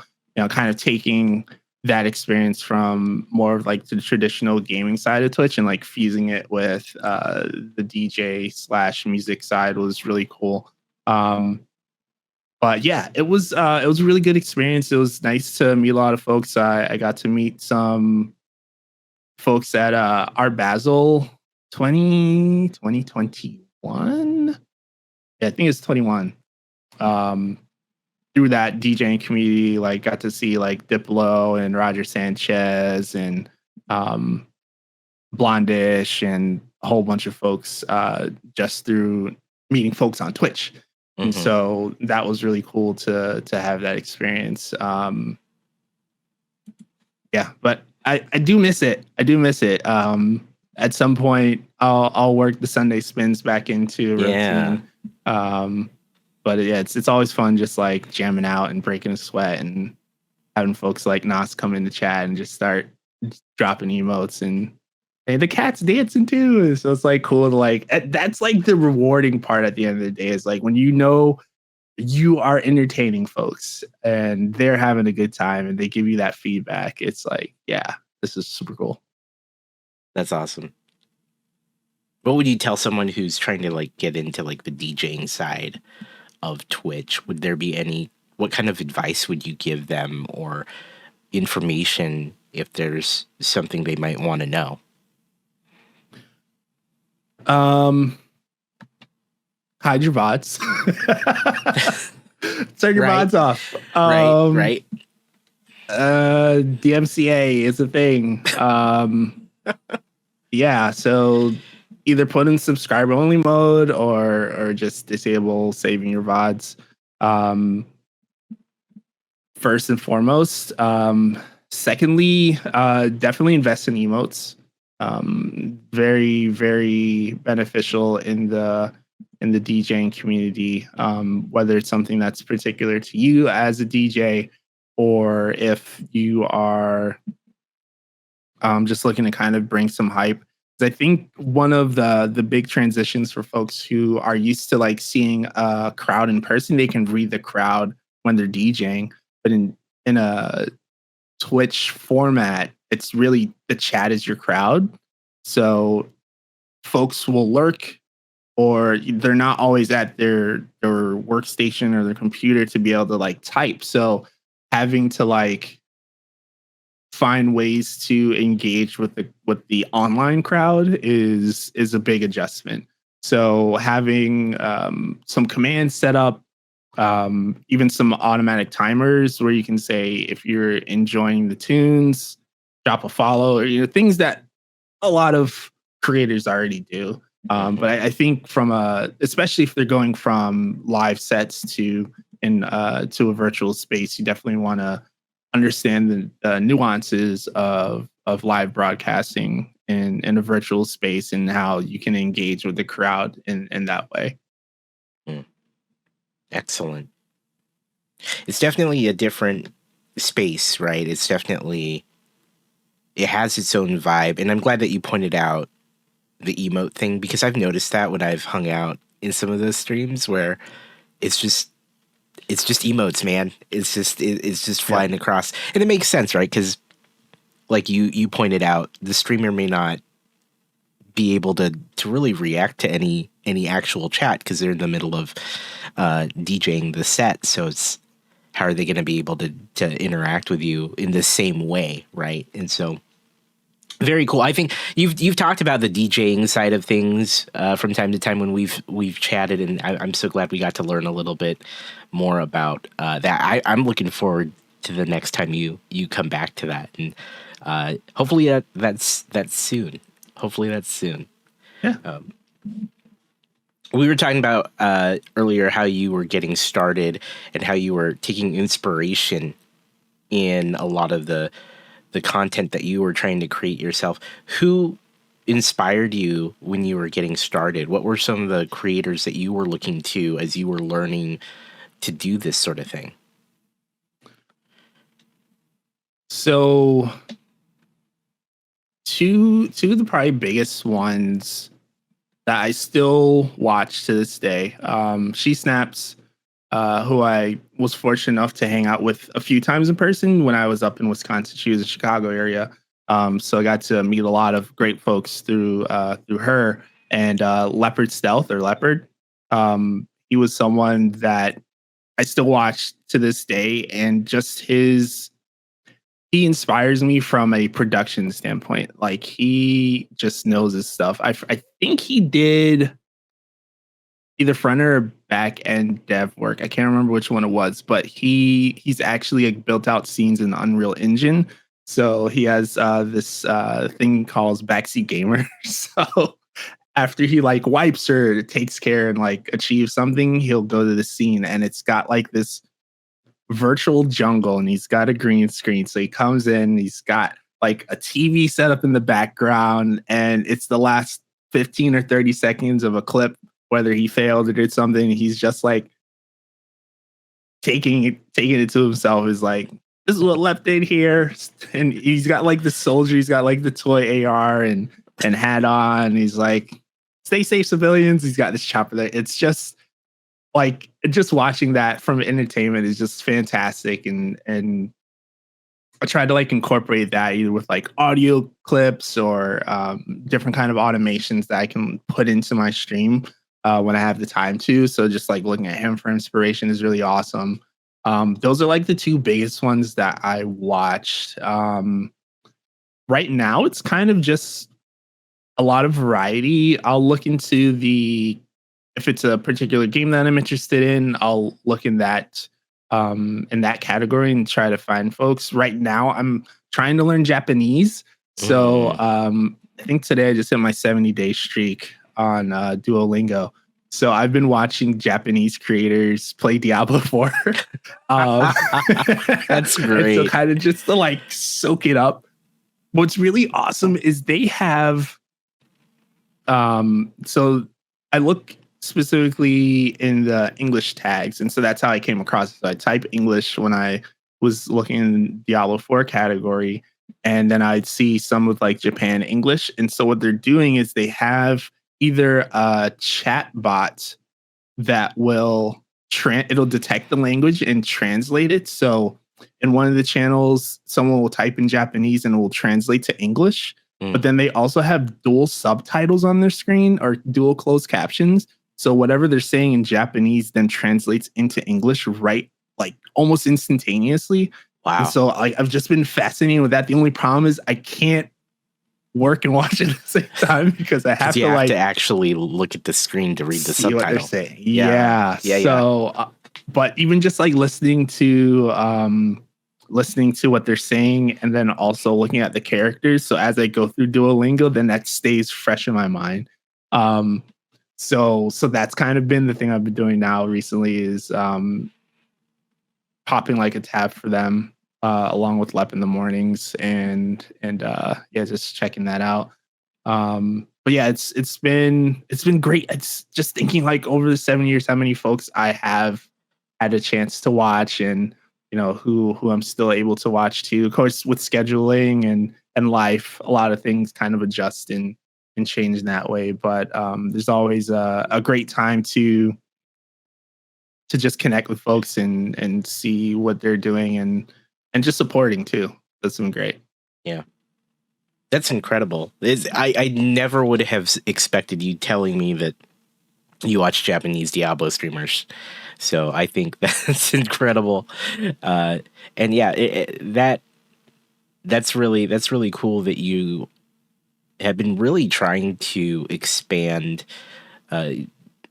kind of taking that experience from more of like the traditional gaming side of Twitch and like fusing it with the DJ/music side was really cool. But yeah, it was a really good experience. It was nice to meet a lot of folks. I got to meet some folks at Art Basel 2021. Yeah, I think it's 21. Um, through that DJing community, like got to see like Diplo and Roger Sanchez and um, Blondish and a whole bunch of folks just through meeting folks on Twitch. And Mm-hmm. so that was really cool to have that experience. Yeah, but I do miss it. I do miss it. At some point, I'll work the Sunday spins back into a Yeah. routine. But yeah, it's always fun just like jamming out and breaking a sweat and having folks like Nas come in the chat and just start dropping emotes and hey, the cat's dancing too. So it's like cool to like that's like the rewarding part at the end of the day is like when you are entertaining folks and they're having a good time and they give you that feedback. It's like, yeah, this is super cool. That's awesome. What would you tell someone who's trying to like get into like the DJing side of Twitch? Would there be what kind of advice would you give them or information if there's something they might want to know? Hide your VODs. Turn your Right. VODs off. Right. DMCA is a thing. Yeah, so either put in subscriber only mode or just disable saving your VODs. First and foremost. Secondly, definitely invest in emotes. Very, very beneficial in the DJing community, whether it's something that's particular to you as a DJ or if you are just looking to kind of bring some hype. I think one of the big transitions for folks who are used to like seeing a crowd in person, they can read the crowd when they're DJing, but in a Twitch format, it's really the chat is your crowd. So folks will lurk or they're not always at their workstation or their computer to be able to like type. So having to like find ways to engage with the online crowd is a big adjustment. So having some commands set up, even some automatic timers where you can say if you're enjoying the tunes, drop a follow, or things that a lot of creators already do. But I think especially if they're going from live sets to a virtual space, you definitely want to understand the nuances of live broadcasting in a virtual space and how you can engage with the crowd in that way. Excellent. It's definitely a different space, right? It has its own vibe. And I'm glad that you pointed out the emote thing because I've noticed that when I've hung out in some of those streams where it's just emotes, man. It's just flying across. And it makes sense, right? Because like you pointed out, the streamer may not be able to really react to any actual chat because they're in the middle of DJing the set. So it's how are they going to be able to interact with you in the same way, right? And so very cool. I think you've talked about the DJing side of things from time to time when we've chatted, and I'm so glad we got to learn a little bit more about that. I'm looking forward to the next time you come back to that, and hopefully that's soon. Hopefully that's soon. Yeah. We were talking about earlier how you were getting started and how you were taking inspiration in a lot of the content that you were trying to create yourself. Who inspired you when you were getting started? What were some of the creators that you were looking to as you were learning to do this sort of thing? So two of the probably biggest ones that I still watch to this day. She Snaps, who I was fortunate enough to hang out with a few times in person when I was up in Wisconsin. She was in Chicago area, so I got to meet a lot of great folks through her. And Leopard Stealth or Leopard, he was someone that I still watch to this day, and just he inspires me from a production standpoint. Like he just knows his stuff. I think he did either front or back end dev work. I can't remember which one it was, but he's actually like built out scenes in the Unreal Engine. So he has this thing called Backseat Gamer. So after he like wipes or takes care and like achieves something, he'll go to the scene and it's got like this virtual jungle and he's got a green screen. So he comes in, he's got like a TV set up in the background, and it's the last 15 or 30 seconds of a clip, whether he failed or did something. He's just like taking it to himself, is like, this is what Left did here. And he's got like the soldier, he's got like the toy AR and hat on. He's like, stay safe, civilians. He's got this chopper there. It's just like, just watching that from entertainment is just fantastic. And I tried to like incorporate that either with like audio clips or different kind of automations that I can put into my stream when I have the time to. So just like looking at him for inspiration is really awesome. Those are like the two biggest ones that I watched. Right now, it's kind of just a lot of variety. I'll look into if it's a particular game that I'm interested in, I'll look in that category and try to find folks. Right now, I'm trying to learn Japanese. So I think today I just hit my 70-day streak on Duolingo. So I've been watching Japanese creators play Diablo 4. That's great. So kind of just to like soak it up. What's really awesome is they have, so I look specifically in the English tags. And so that's how I came across it. So I type English when I was looking in Diablo 4 category, and then I'd see some with like Japan English. And so what they're doing is they have either a chat bot that will it'll detect the language and translate it. So in one of the channels, someone will type in Japanese and it will translate to English. But then they also have dual subtitles on their screen or dual closed captions. So whatever they're saying in Japanese then translates into English right, like almost instantaneously. Wow. And so I've just been fascinated with that. The only problem is I can't work and watch it at the same time because I have to like actually look at the screen to read the see subtitle. what they're saying. Yeah. So, but even just like listening to what they're saying and then also looking at the characters. So as I go through Duolingo, then that stays fresh in my mind. So that's kind of been the thing I've been doing now recently is popping like a tab for them along with Lep in the mornings and just checking that out. But yeah, it's been great. It's just thinking like over the 7 years, how many folks I have had a chance to watch and who I'm still able to watch too. Of course, with scheduling and life, a lot of things kind of adjust and change in that way. But there's always a great time to just connect with folks and see what they're doing and just supporting too. That's been great. Yeah. That's incredible. I never would have expected you telling me that you watch Japanese Diablo streamers. So I think that's incredible. And yeah, that's really cool that you have been really trying to expand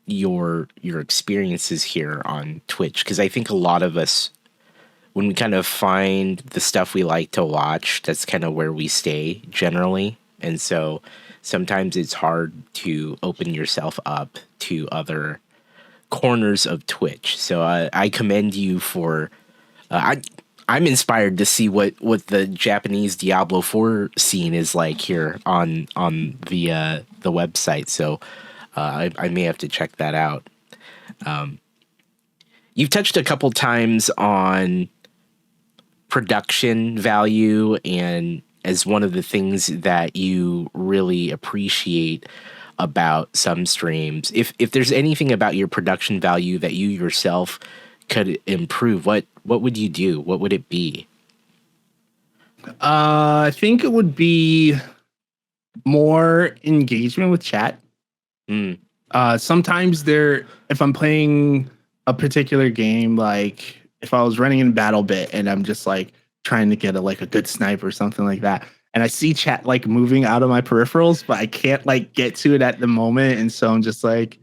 your experiences here on Twitch, because I think a lot of us, when we kind of find the stuff we like to watch, that's kind of where we stay generally. And so sometimes it's hard to open yourself up to other corners of Twitch. So I commend you for I'm inspired to see what the Japanese Diablo 4 scene is like here on the website. So I may have to check that out. You've touched a couple times on production value and as one of the things that you really appreciate about some streams. If there's anything about your production value that you yourself could improve, what would you do? What would it be? I think it would be more engagement with chat. Mm. Sometimes if I'm playing a particular game, like if I was running in battle bit and I'm just like trying to get a good snipe or something like that, and I see chat like moving out of my peripherals, but I can't like get to it at the moment, and so I'm just like,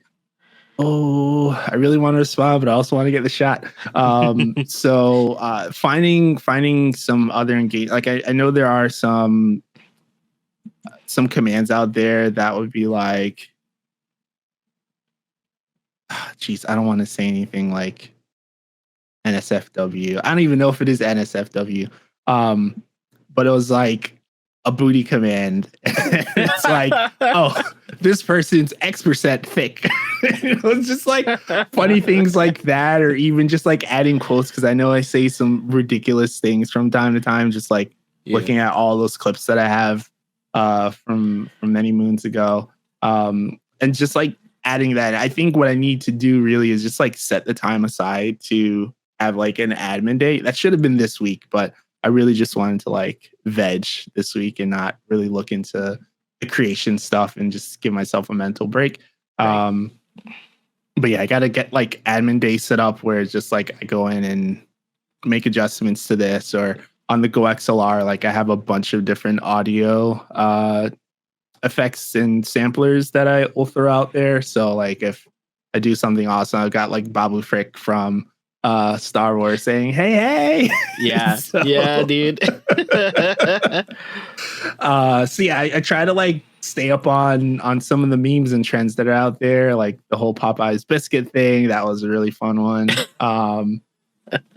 oh, I really want to respond, but I also want to get the shot. So finding some other engage, like I know there are some commands out there that would be like, geez, I don't want to say anything like NSFW. I don't even know if it is NSFW. But it was like a booty command. It's like, oh, this person's X% thick. It was just like funny things like that, or even just like adding quotes, because I know I say some ridiculous things from time to time, just like looking at all those clips that I have from many moons ago. And just like adding that. I think what I need to do really is just like set the time aside to have like an admin day. That should have been this week, but I really just wanted to like veg this week and not really look into the creation stuff and just give myself a mental break. Right. But yeah, I got to get like admin day set up where it's just like I go in and make adjustments to this, or on the Go XLR, like I have a bunch of different audio effects and samplers that I will throw out there. So like if I do something awesome, I've got like Babu Frick from Star Wars saying, hey. Yeah. Yeah, dude. So yeah, I try to like stay up on some of the memes and trends that are out there, like the whole Popeyes biscuit thing. That was a really fun one.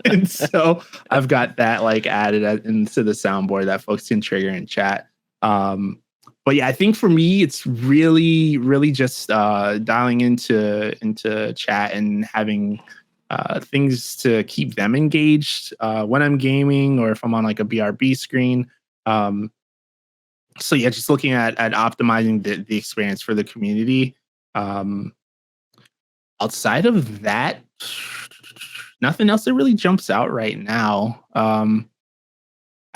And so I've got that like added into the soundboard that folks can trigger in chat. But yeah, I think for me, it's really, really just dialing into chat and having things to keep them engaged when I'm gaming, or if I'm on like a BRB screen. So yeah, just looking at optimizing the experience for the community. Outside of that, nothing else that really jumps out right now. I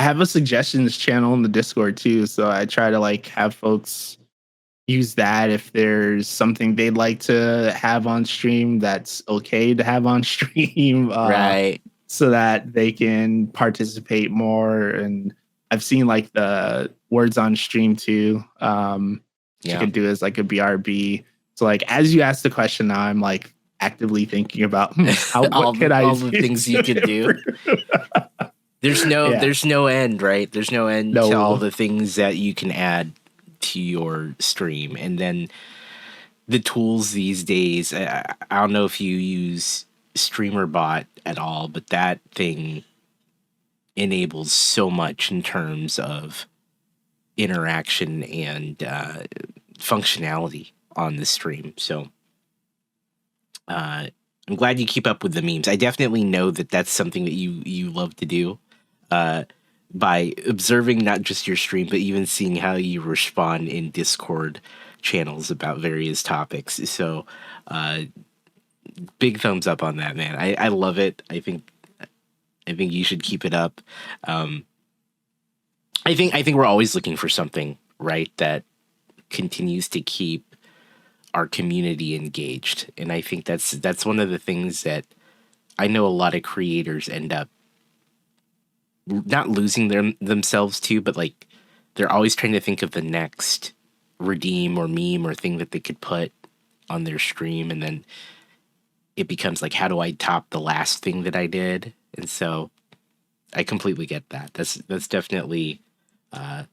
have a suggestions channel in the Discord too, so I try to like have folks use that if there's something they'd like to have on stream that's okay to have on stream, right? So that they can participate more. And I've seen like the words on stream too. You can do as like a BRB. So like as you ask the question now, I'm like actively thinking about all the things you could do. There's no end, right? There's no end to all the things that you can add to your stream. And then the tools these days, I don't know if you use StreamerBot at all, but that thing enables so much in terms of interaction and functionality on the stream. So I'm glad you keep up with the memes. I definitely know that that's something that you love to do. By observing not just your stream, but even seeing how you respond in Discord channels about various topics. So, big thumbs up on that, man. I love it. I think you should keep it up. I think we're always looking for something, right, that continues to keep our community engaged. And I think that's one of the things that I know a lot of creators end up not losing themselves to, but like they're always trying to think of the next redeem or meme or thing that they could put on their stream, and then it becomes like, how do I top the last thing that I did? And so I completely get that. That's definitely a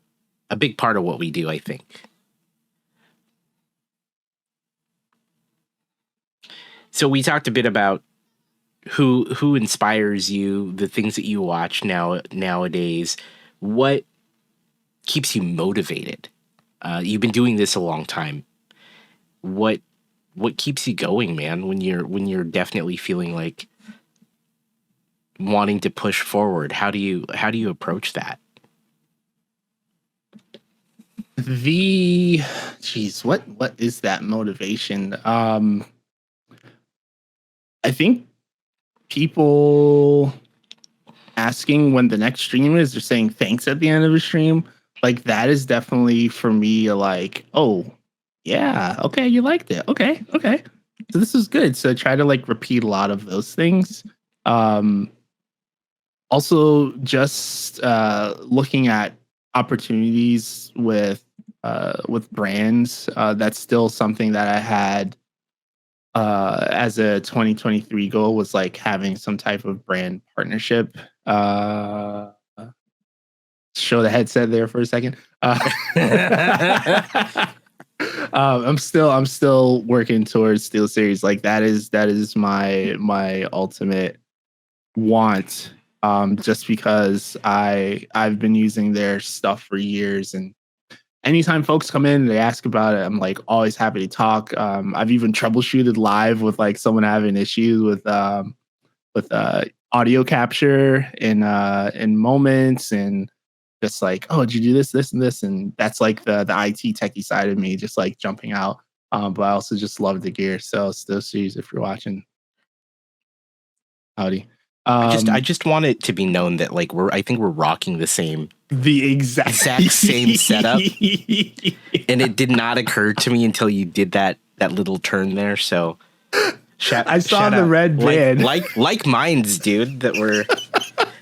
big part of what we do, I think. So we talked a bit about who inspires you, the things that you watch nowadays. What keeps you motivated? You've been doing this a long time. What keeps you going, man, when you're definitely feeling like wanting to push forward? How do you approach that? The Geez, what is that motivation? I think people asking when the next stream is, or saying thanks at the end of a stream, like that is definitely for me like, oh yeah, okay, you liked it. Okay, okay. So this is good. So I try to like repeat a lot of those things. Um Also just looking at opportunities with brands. That's still something that I had as a 2023 goal, was like having some type of brand partnership. Uh, Show the headset there for a second. I'm still working towards Steel Series. Like that is my ultimate want. Just because I've been using their stuff for years, and anytime folks come in and they ask about it, I'm like always happy to talk. I've even troubleshooted live with like someone having issues with audio capture in moments, and just like, oh, did you do this, this, and this? And that's like the IT techie side of me, just like jumping out. But I also just love the gear. So still series, if you're watching, howdy. I just want it to be known that like I think we're rocking The exact same setup, and it did not occur to me until you did that little turn there. So I saw the red band, like mines, dude. That were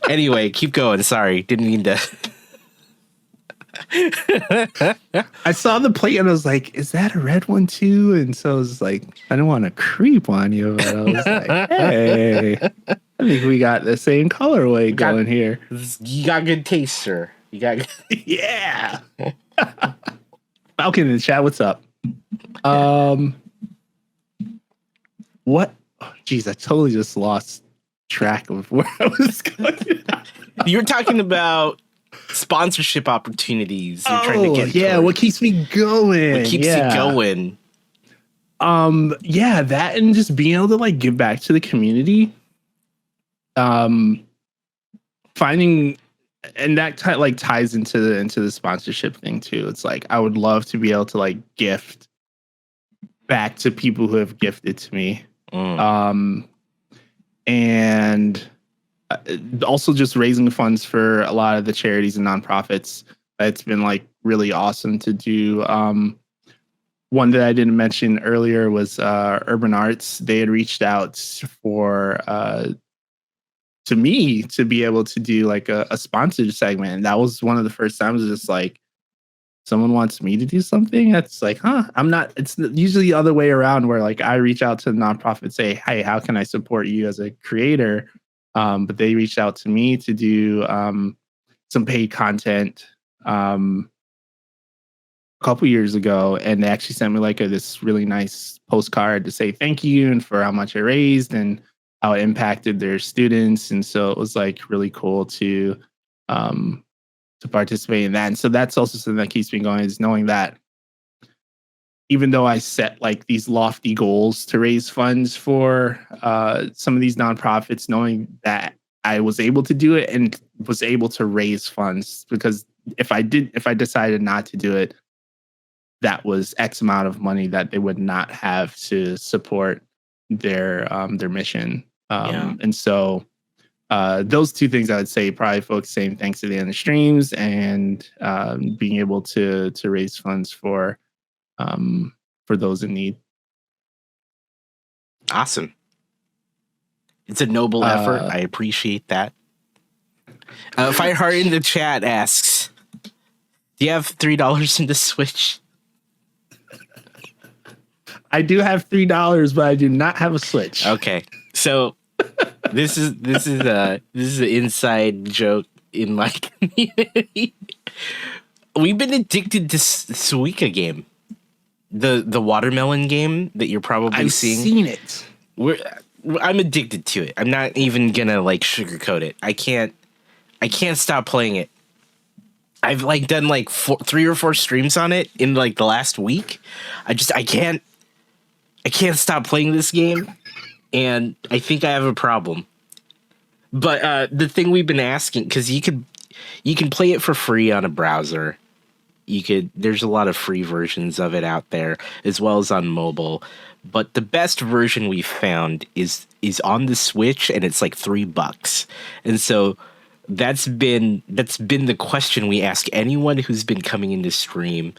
anyway. Keep going. Sorry, didn't mean to. I saw the plate and I was like, is that a red one too? And so I was like, I don't want to creep on you, but I was like, hey, I think we got the same colorway going here. You got good taste, sir. You got yeah. Falcon in the chat, what's up? What? Oh, geez, I totally just lost track of where I was going. You were talking about sponsorship opportunities. You're trying to get what keeps me going? What keeps you going? Yeah, that, and just being able to like give back to the community. Finding, and that like ties into the sponsorship thing too. It's like I would love to be able to like gift back to people who have gifted to me. And also just raising funds for a lot of the charities and nonprofits. It's been like really awesome to do. One that I didn't mention earlier was Urban Arts. They had reached out for to me to be able to do like a sponsored segment. And that was one of the first times it's just like, someone wants me to do something. That's like, I'm not, it's usually the other way around, where like I reach out to the nonprofit, say, hey, how can I support you as a creator? But they reached out to me to do some paid content a couple years ago, and they actually sent me like this really nice postcard to say thank you and for how much I raised and how it impacted their students. And so it was like really cool to participate in that. And so that's also something that keeps me going, is knowing that even though I set like these lofty goals to raise funds for some of these nonprofits, knowing that I was able to do it and was able to raise funds, because if I decided not to do it, that was X amount of money that they would not have to support their mission. And so those two things I would say, probably focusing thanks to the end of streams, and being able to raise funds for those in need. Awesome. It's a noble effort. I appreciate that. Fireheart in the chat asks, do you have $3 in the Switch? I do have $3, but I do not have a Switch. Okay. So this is an inside joke in my community. We've been addicted to Suika Game, the watermelon game that you're probably seeing. I've seen it. I'm addicted to it. I'm not even gonna like sugarcoat it. I can't stop playing it. I've like done like 3 or 4 streams on it in like the last week. I can't stop playing this game, and I think I have a problem. But the thing we've been asking, because you can play it for free on a browser, There's a lot of free versions of it out there as well as on mobile. But the best version we found is on the Switch, and it's like $3. And so that's been the question we ask anyone who's been coming into stream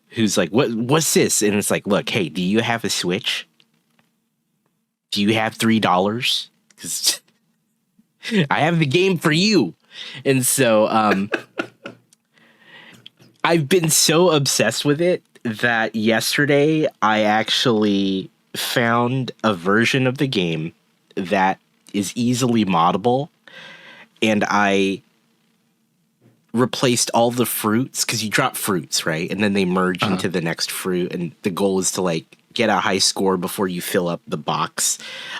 who's like, what's this? And it's like, look, hey, do you have a Switch? Do you have $3? Because I have the game for you. And so I've been so obsessed with it that yesterday I actually found a version of the game that is easily moddable, and I replaced all the fruits, because you drop fruits, right? And then they merge into the next fruit, and the goal is to like get a high score before you fill up the box.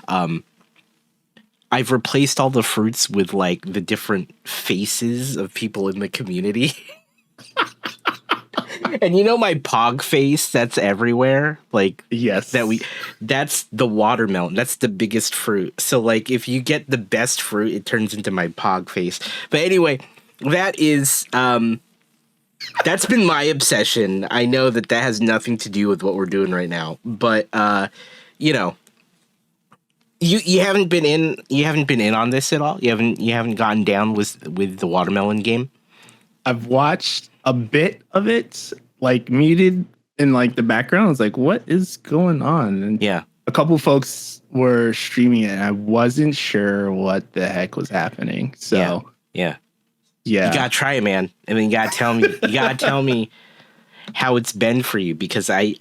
I've replaced all the fruits with like the different faces of people in the community. And you know my pog face that's everywhere? Like, yes. That's the watermelon. That's the biggest fruit. So like if you get the best fruit, it turns into my pog face. But anyway, that is that's been my obsession. I know that has nothing to do with what we're doing right now, but you know, you haven't been in on this at all. You haven't gotten down with the watermelon game. I've watched a bit of it, like muted in like the background. I was like, what is going on? And yeah, a couple folks were streaming it, and I wasn't sure what the heck was happening. So yeah. You gotta try it, man. And then you gotta tell me. You gotta tell me how it's been for you, because I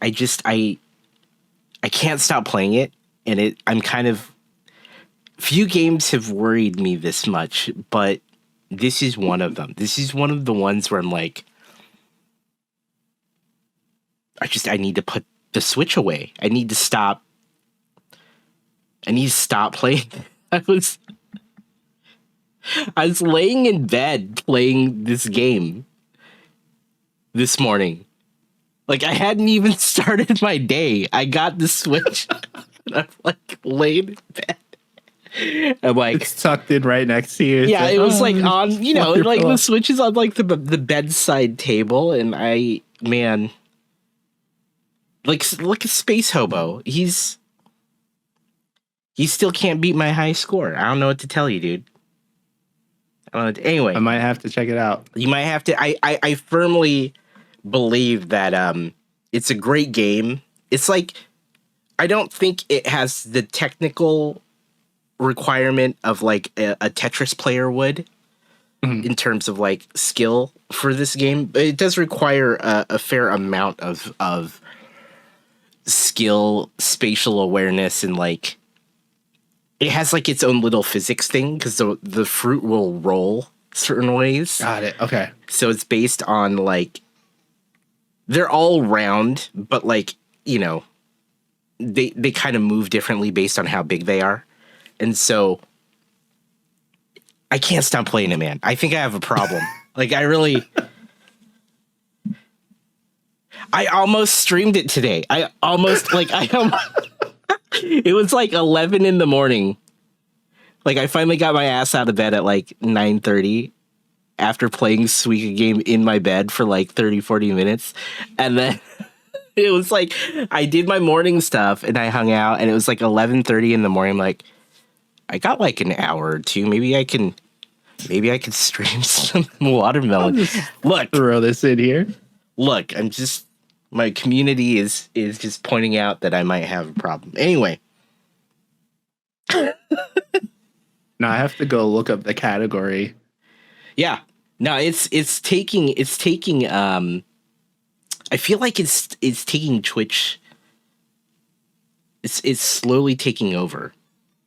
can't stop playing it, and I'm kind of, few games have worried me this much, but this is one of them. This is one of the ones where I'm like, I need to put the Switch away. I need to stop playing. I was laying in bed playing this game this morning. Like, I hadn't even started my day. I got the Switch and I'm like laying in bed. I'm like, it's tucked in right next to you. Yeah, it was like on, you know, like the Switch is on like the bedside table, and look at Space Hobo. He still can't beat my high score. I don't know what to tell you, dude. Anyway, I might have to check it out. You might have to. I firmly believe that it's a great game. It's like, I don't think it has the technical requirement of like a Tetris player would, in terms of like skill for this game, but it does require a fair amount of skill, spatial awareness, and like it has like its own little physics thing, because the fruit will roll certain ways. Got it. Okay. So it's based on like, they're all round, but like, you know, they kind of move differently based on how big they are. And so I can't stop playing it, man. I think I have a problem. Like, I almost streamed it today. It was like 11 in the morning. Like, I finally got my ass out of bed at like 9:30 after playing Suika Game in my bed for like 30, 40 minutes. And then it was like, I did my morning stuff and I hung out, and it was like 11:30 in the morning. I'm like, I got like an hour or two. Maybe I can stream some watermelon. Look, throw this in here. Look, my community is just pointing out that I might have a problem. Anyway. Now I have to go look up the category. Yeah. No, it's taking I feel like it's taking Twitch. It's slowly taking over.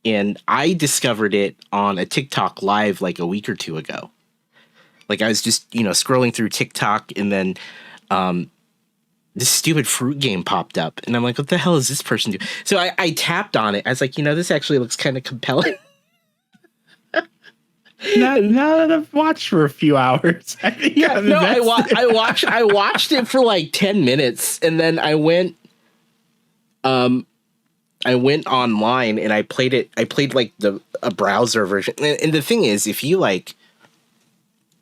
And I discovered it on a TikTok live like a week or two ago. Like, I was just, scrolling through TikTok, and then this stupid fruit game popped up, and I'm like, what the hell is this person doing? So I tapped on it. I was like, this actually looks kind of compelling. Now that I've watched for a few hours, I think I watched it for like 10 minutes, and then I went online and I played it. I played like a browser version. And the thing is, if you like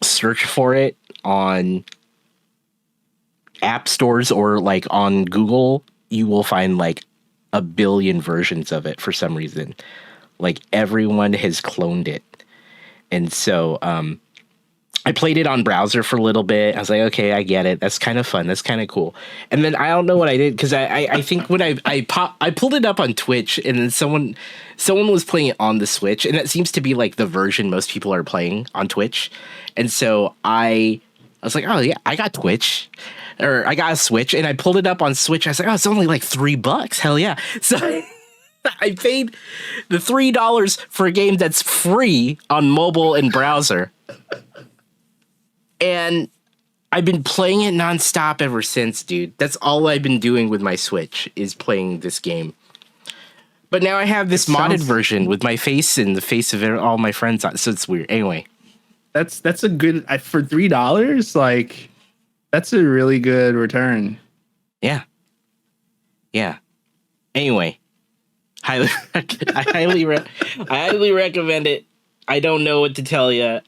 search for it on app stores or like on Google, you will find like a billion versions of it for some reason. Like everyone has cloned it. And so I played it on browser for a little bit. I was like, okay, I get it. That's kind of fun. That's kind of cool. And then I don't know what I did because I think when I pulled it up on Twitch, and then someone was playing it on the Switch, and that seems to be like the version most people are playing on Twitch. And so I was like, oh yeah, I got Twitch, or I got a Switch, and I pulled it up on Switch. I was like, oh, it's only like $3. Hell yeah! So I paid the $3 for a game that's free on mobile and browser. And I've been playing it nonstop ever since, dude. That's all I've been doing with my Switch is playing this game. But now I have this modded version with my face and the face of all my friends on, so it's weird. Anyway, that's a good for $3. Like, that's a really good return. Yeah. Anyway, I highly recommend it. I don't know what to tell you.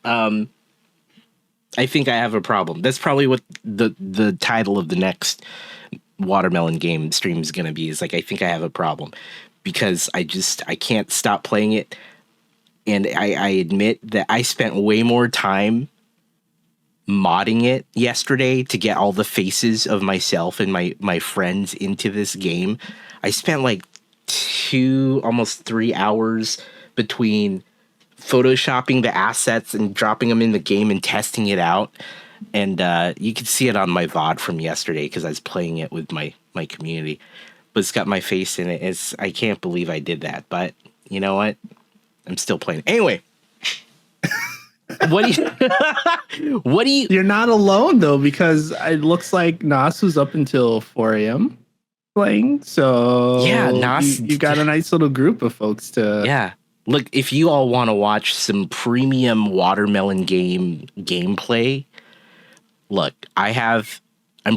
I think I have a problem. That's probably what the title of the next watermelon game stream is going to be. Is like, I think I have a problem because I can't stop playing it. And I admit that I spent way more time modding it yesterday to get all the faces of myself and my friends into this game. I spent like 2, almost 3 hours between photoshopping the assets and dropping them in the game and testing it out. And you can see it on my VOD from yesterday because I was playing it with my community. But it's got my face in it. I can't believe I did that. But you know what? I'm still playing. Anyway. What do you You're not alone though, because it looks like Nas was up until 4 a.m. playing. So yeah, Nas, you got a nice little group of folks to Look, if you all want to watch some premium watermelon game gameplay, look, I'm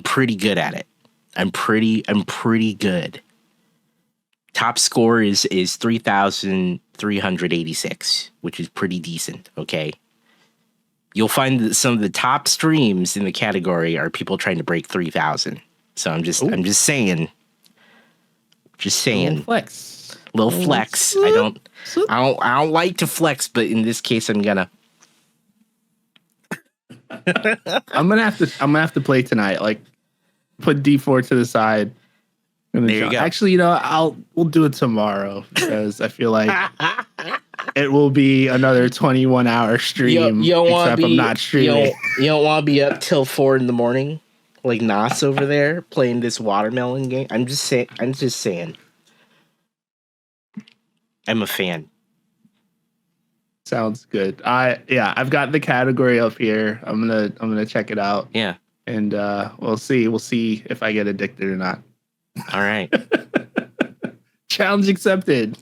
pretty good at it. I'm pretty good. Top score is 3,386, which is pretty decent, okay? You'll find that some of the top streams in the category are people trying to break 3,000. So I'm just saying. Little flex. Little flex. I don't like to flex, but in this case I'm gonna. I'm gonna have to play tonight. Like, put D4 to the side. There you go. Actually, we'll do it tomorrow because I feel like it will be another 21-hour stream. I'm not streaming. You don't want to be up till 4 a.m. like Nas over there playing this watermelon game. I'm just saying. I'm a fan. Sounds good. I've got the category up here. I'm gonna check it out. Yeah. And we'll see if I get addicted or not. All right. Challenge accepted.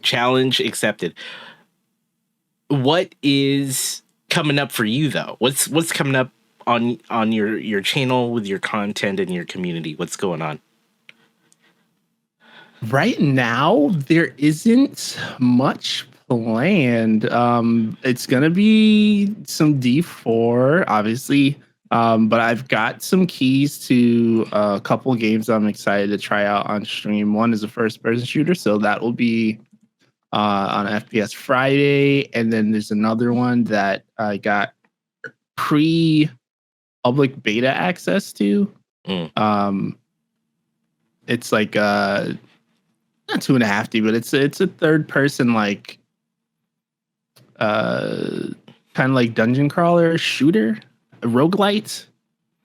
What is coming up for you though? What's coming up on your channel with your content and your community? What's going on? Right now, there isn't much planned. It's gonna be some D4, obviously. But I've got some keys to a couple games I'm excited to try out on stream. One is a first-person shooter, so that will be on FPS Friday. And then there's another one that I got pre-public beta access to. It's like not 2.5D, but it's a third-person like kind of like dungeon crawler shooter. Roguelite,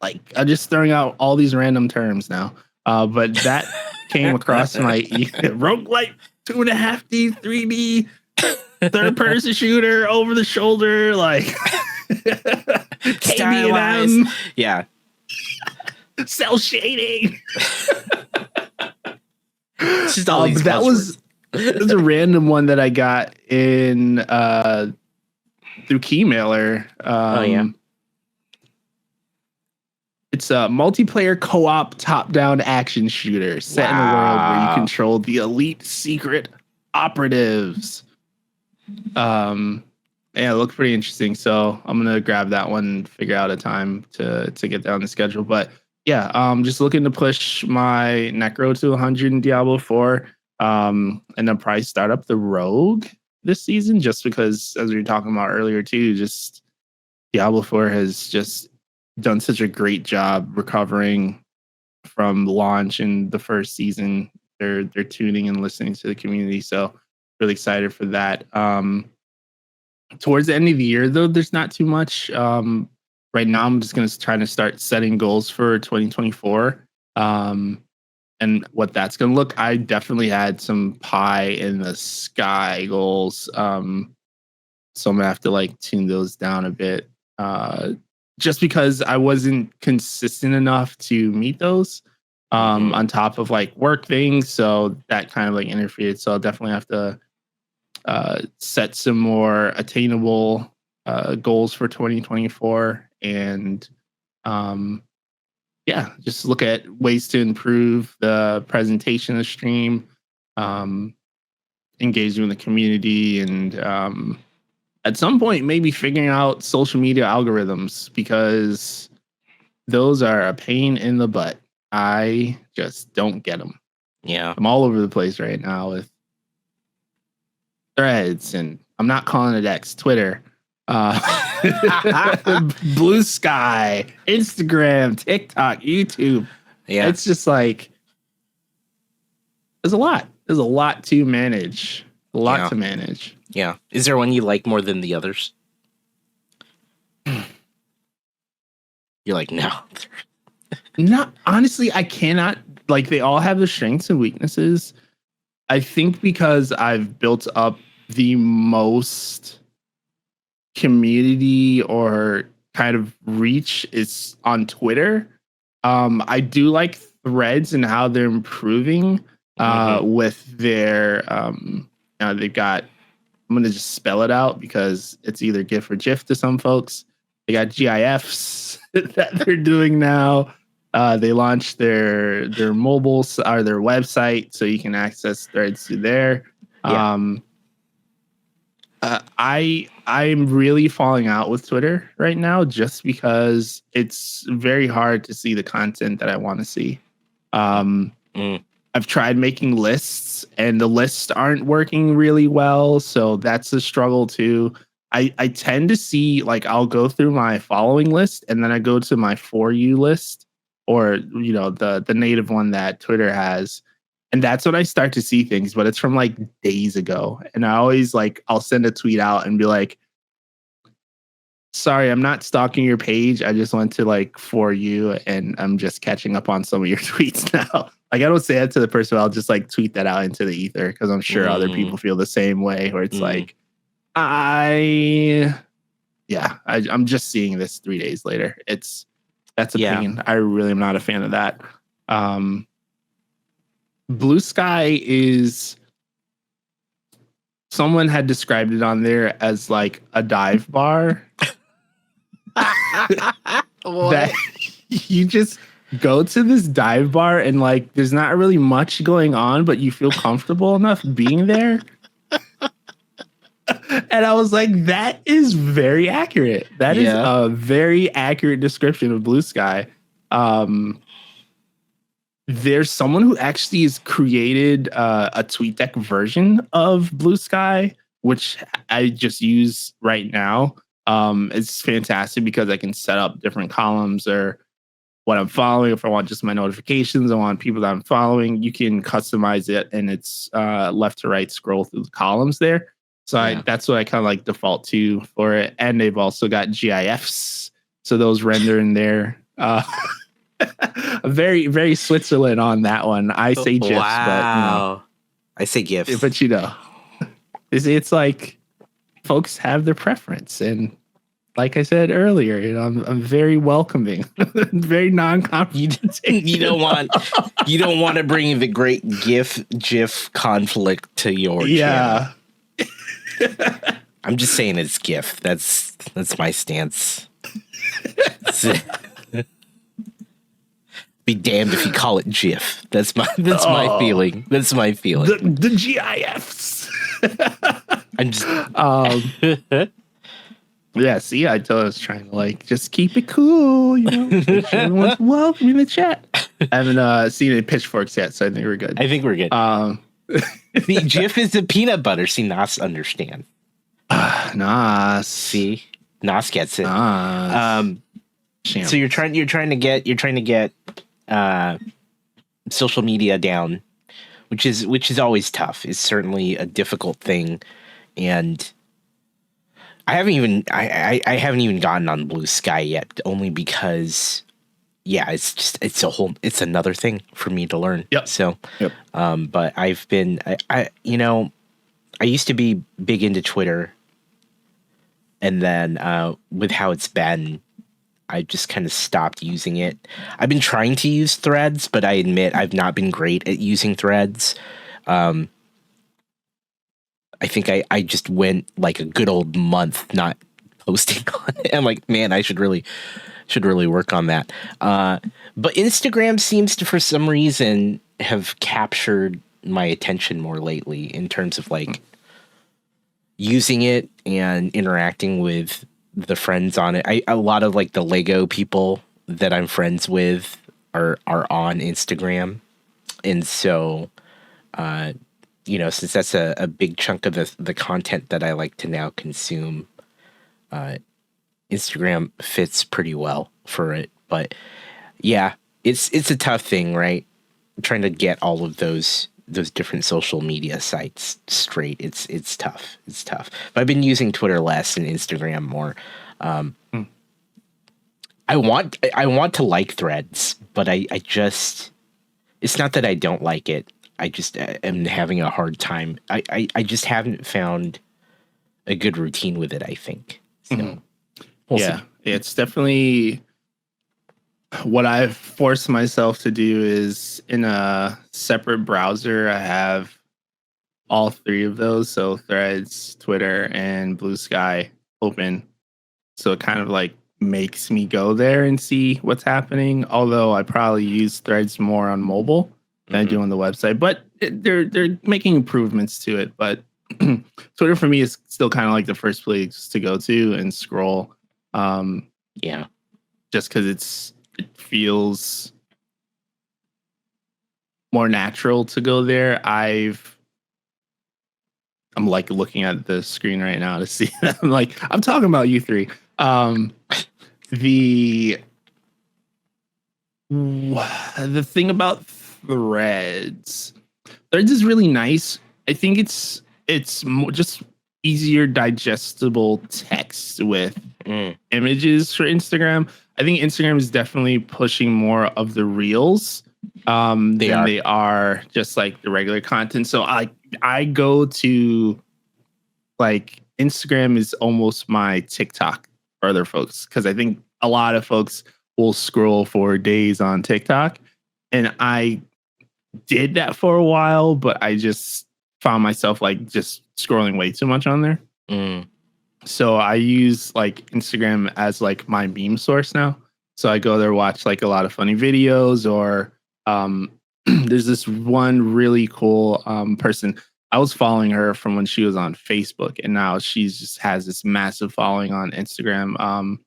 like I'm just throwing out all these random terms now, but that came across my roguelite 2.5D 3D third-person shooter over the shoulder, like stylized, yeah, cell shading. It's just all these that was a random one that I got in through Keymailer. It's a multiplayer co-op top-down action shooter set in a world where you control the elite secret operatives. It looked pretty interesting, so I'm gonna grab that one and figure out a time to get that on the schedule. But yeah, just looking to push my Necro to 100 in Diablo 4, and then probably start up the Rogue this season, just because, as we were talking about earlier too, just Diablo 4 has just done such a great job recovering from launch in the first season. They're tuning and listening to the community, so really excited for that. Towards the end of the year, though, there's not too much. Right now, I'm just going to try to start setting goals for 2024, and what that's going to look. I definitely had some pie in the sky goals, so I'm gonna have to like tune those down a bit, just because I wasn't consistent enough to meet those. On top of like work things, so that kind of like interfered. So I'll definitely have to set some more attainable goals for 2024, and yeah, just look at ways to improve the presentation of the stream, engaging with the community, and at some point maybe figuring out social media algorithms, because those are a pain in the butt. I just don't get them. Yeah. I'm all over the place right now with Threads, and I'm not calling it X, Twitter, Blue Sky, Instagram, TikTok, YouTube. Yeah. It's just like there's a lot. There's a lot to manage. A lot to manage. Yeah. Is there one you like more than the others? You're like, no. Not honestly, I cannot, like, they all have their strengths and weaknesses. I think because I've built up the most community or kind of reach is on Twitter. I do like Threads and how they're improving with their they've got, I'm gonna just spell it out because it's either GIF or GIF to some folks. They got GIFs that they're doing now. They launched their mobile or their website, so you can access Threads through there. Yeah. I'm really falling out with Twitter right now, just because it's very hard to see the content that I want to see. I've tried making lists, and the lists aren't working really well, so that's a struggle too. I tend to see, like, I'll go through my following list, and then I go to my For You list, or the native one that Twitter has, and that's when I start to see things, but it's from like days ago, and I always I'll send a tweet out and be like, sorry, I'm not stalking your page, I just went to like For You, and I'm just catching up on some of your tweets now. Like, I don't say that to the person, I'll just like tweet that out into the ether, because I'm sure other people feel the same way, where it's like, I'm just seeing this 3 days later. That's a pain. I really am not a fan of that. Blue Sky is, someone had described it on there as like a dive bar. That you just go to this dive bar and like there's not really much going on, but you feel comfortable enough being there. And I was like, that is very accurate. That is a very accurate description of Blue Sky. There's someone who actually has created a TweetDeck version of Blue Sky, which I just use right now. It's fantastic because I can set up different columns or what I'm following. If I want just my notifications, I want people that I'm following, you can customize it, and it's left to right scroll through the columns there. So that's what I kind of like default to for it. And they've also got GIFs, so those render in there. Very, very Switzerland on that one. I say GIFs, but I say GIFs. But it's like folks have their preference, and like I said earlier, I'm very welcoming, very non-confrontational. You don't want to bring the great GIF conflict to your channel. I'm just saying it's GIF. That's my stance. Be damned if you call it GIF. That's my feeling. That's my feeling. The GIFs. I'm just Yeah, see, I told I was trying to like just keep it cool, make sure everyone's welcome in the chat. I haven't seen any pitchforks yet, so I think we're good. I think we're good. See, Jif is the peanut butter. See, Nas understand. Nas. See, Nas gets it. Nas. So you're trying to get social media down, which is always tough. It's certainly a difficult thing, and I haven't even gotten on Blue Sky yet, only because it's another thing for me to learn. Yep. So, yep. But I've been I used to be big into Twitter, and then with how it's been, I just kind of stopped using it. I've been trying to use Threads, but I admit I've not been great at using Threads. I think I just went like a good old month not posting on it. I'm like, man, I should really work on that. But Instagram seems to, for some reason, have captured my attention more lately in terms of like using it and interacting with the friends on it. A lot of like the Lego people that I'm friends with are on Instagram, and so since that's a big chunk of the content that I like to now consume, Instagram fits pretty well for it. But yeah, it's a tough thing, right? Trying to get all of those different social media sites straight. It's tough. It's tough. But I've been using Twitter less and Instagram more. I want to like Threads, but I just, it's not that I don't like it. I just am having a hard time. I just haven't found a good routine with it, I think. So we'll see. It's definitely what I've forced myself to do is in a separate browser. I have all three of those. So Threads, Twitter, and Blue Sky open. So it kind of like makes me go there and see what's happening. Although I probably use Threads more on mobile than I do on the website, but they're making improvements to it. But Twitter for me is still kind of like the first place to go to and scroll. Just because it feels more natural to go there. I'm like looking at the screen right now to see. I'm talking about you three. The thing about Threads is really nice. I think it's just easier digestible text with images for Instagram. I think Instagram is definitely pushing more of the reels than they are just like the regular content. So I go to like Instagram is almost my TikTok for other folks, because I think a lot of folks will scroll for days on TikTok, and I did that for a while, but I just found myself like just scrolling way too much on there. So I use like Instagram as like my meme source now. So I go there, watch like a lot of funny videos, or there's this one really cool person. I was following her from when she was on Facebook, and now she's just has this massive following on Instagram.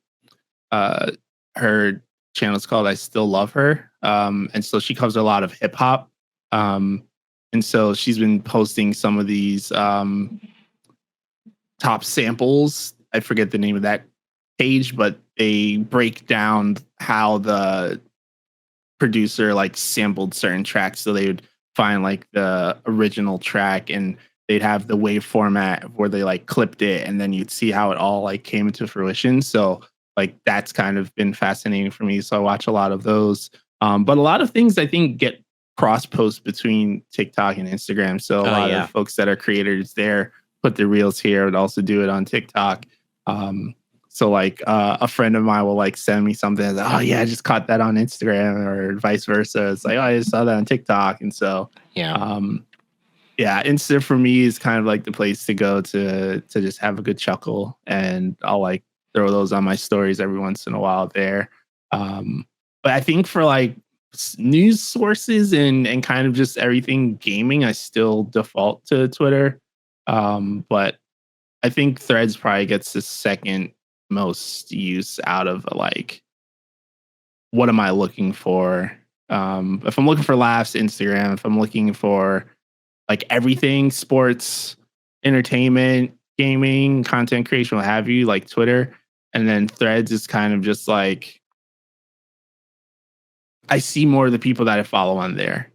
Her channel is called I Still Love Her. And so she covers a lot of hip hop. And so she's been posting some of these top samples. I forget the name of that page, but they break down how the producer like sampled certain tracks. So they would find like the original track, and they'd have the wave format where they like clipped it, and then you'd see how it all like came into fruition. So like that's kind of been fascinating for me. So I watch a lot of those. But a lot of things I think get cross post between TikTok and Instagram. So a lot of folks that are creators there put their reels here and also do it on TikTok. So like a friend of mine will like send me something like, oh yeah, I just caught that on Instagram, or vice versa. It's like, oh, I just saw that on TikTok. And so Insta for me is kind of like the place to go to just have a good chuckle, and I'll like throw those on my stories every once in a while there. But I think for like news sources and kind of just everything gaming, I still default to Twitter. But I think Threads probably gets the second most use out of like, what am I looking for? If I'm looking for laughs, Instagram. If I'm looking for like everything, sports, entertainment, gaming, content creation, what have you, like Twitter. And then Threads is kind of just like, I see more of the people that I follow on there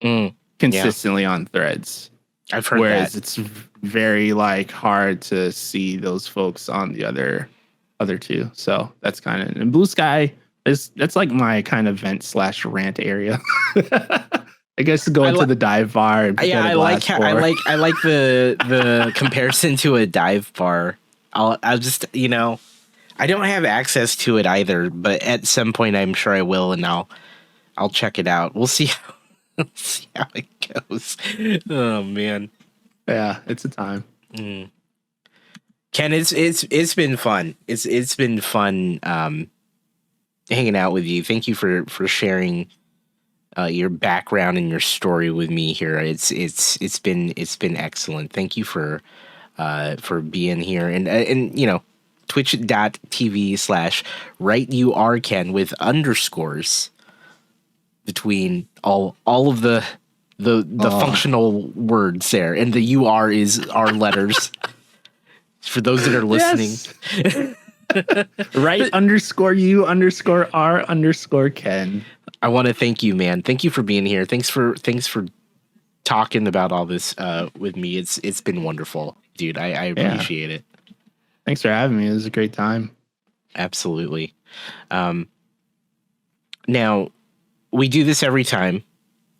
Yeah, consistently on Threads. I've heard Whereas that. it's very like hard to see those folks on the other two. So that's kind of, and Blue Sky is, that's like my kind of vent/rant area. I guess to go I into li- the dive bar and yeah, pretend a glass I pour. like the comparison to a dive bar. I'll just, I don't have access to it either, but at some point I'm sure I will, and I'll check it out. We'll see see how it goes. Oh man. Yeah, it's a time. Ken, it's been fun. It's been fun hanging out with you. Thank you for sharing your background and your story with me here. It's been excellent. Thank you for being here, and twitch.tv/right you are Ken with underscores between all of the functional words there, and the UR is our letters for those that are listening. Yes. Right _you_r_Ken. I want to thank you, man. Thank you for being here. Thanks for talking about all this with me. It's been wonderful, dude. I appreciate it. Thanks for having me. It was a great time. Absolutely. Now we do this every time.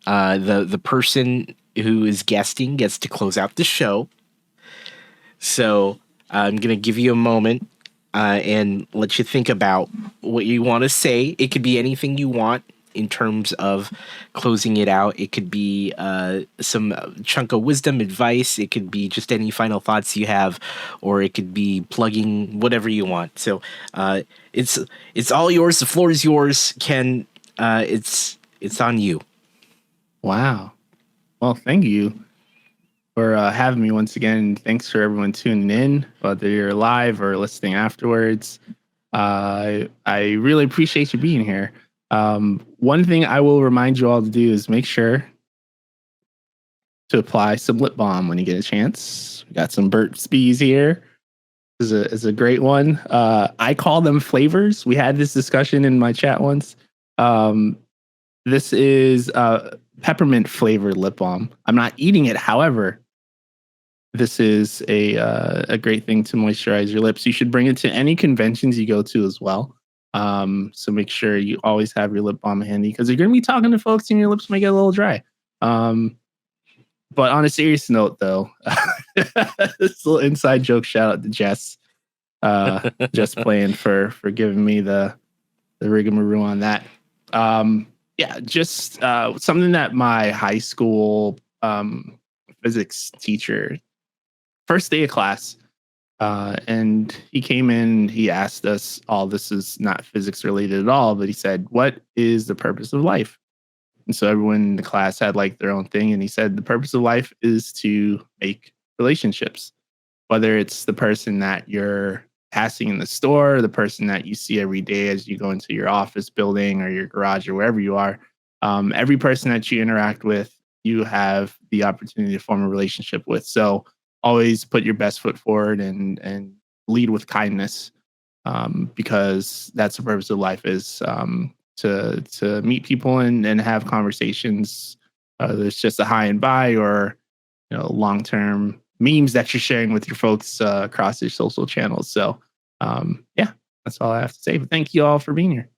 The person who is guesting gets to close out the show. So I'm gonna give you a moment and let you think about what you want to say. It could be anything you want in terms of closing it out. It could be some chunk of wisdom, advice. It could be just any final thoughts you have, or it could be plugging whatever you want. So it's all yours. The floor is yours, Ken. It's on you. Wow. Well, thank you for having me once again. Thanks for everyone tuning in, whether you're live or listening afterwards. I really appreciate you being here. One thing I will remind you all to do is make sure to apply some lip balm when you get a chance. We got some Burt's Bees here. This is a great one. I call them flavors. We had this discussion in my chat once. This is peppermint flavored lip balm. I'm not eating it, however. This is a great thing to moisturize your lips. You should bring it to any conventions you go to as well. So make sure you always have your lip balm handy, because you're going to be talking to folks and your lips might get a little dry. But on a serious note, though, this little inside joke shout out to Jess. Just playing for giving me the rigmarole on that. Yeah, just something that my high school physics teacher, first day of class, and he came in, he asked us all, this is not physics related at all, but he said, what is the purpose of life? And so everyone in the class had like their own thing. And he said, the purpose of life is to make relationships, whether it's the person that you're passing in the store, the person that you see every day as you go into your office building or your garage or wherever you are. Every person that you interact with, you have the opportunity to form a relationship with. So always put your best foot forward and lead with kindness, because that's the purpose of life, is to meet people and have conversations. There's just a hi and bye, or long-term memes that you're sharing with your folks across your social channels. So yeah, that's all I have to say. But thank you all for being here.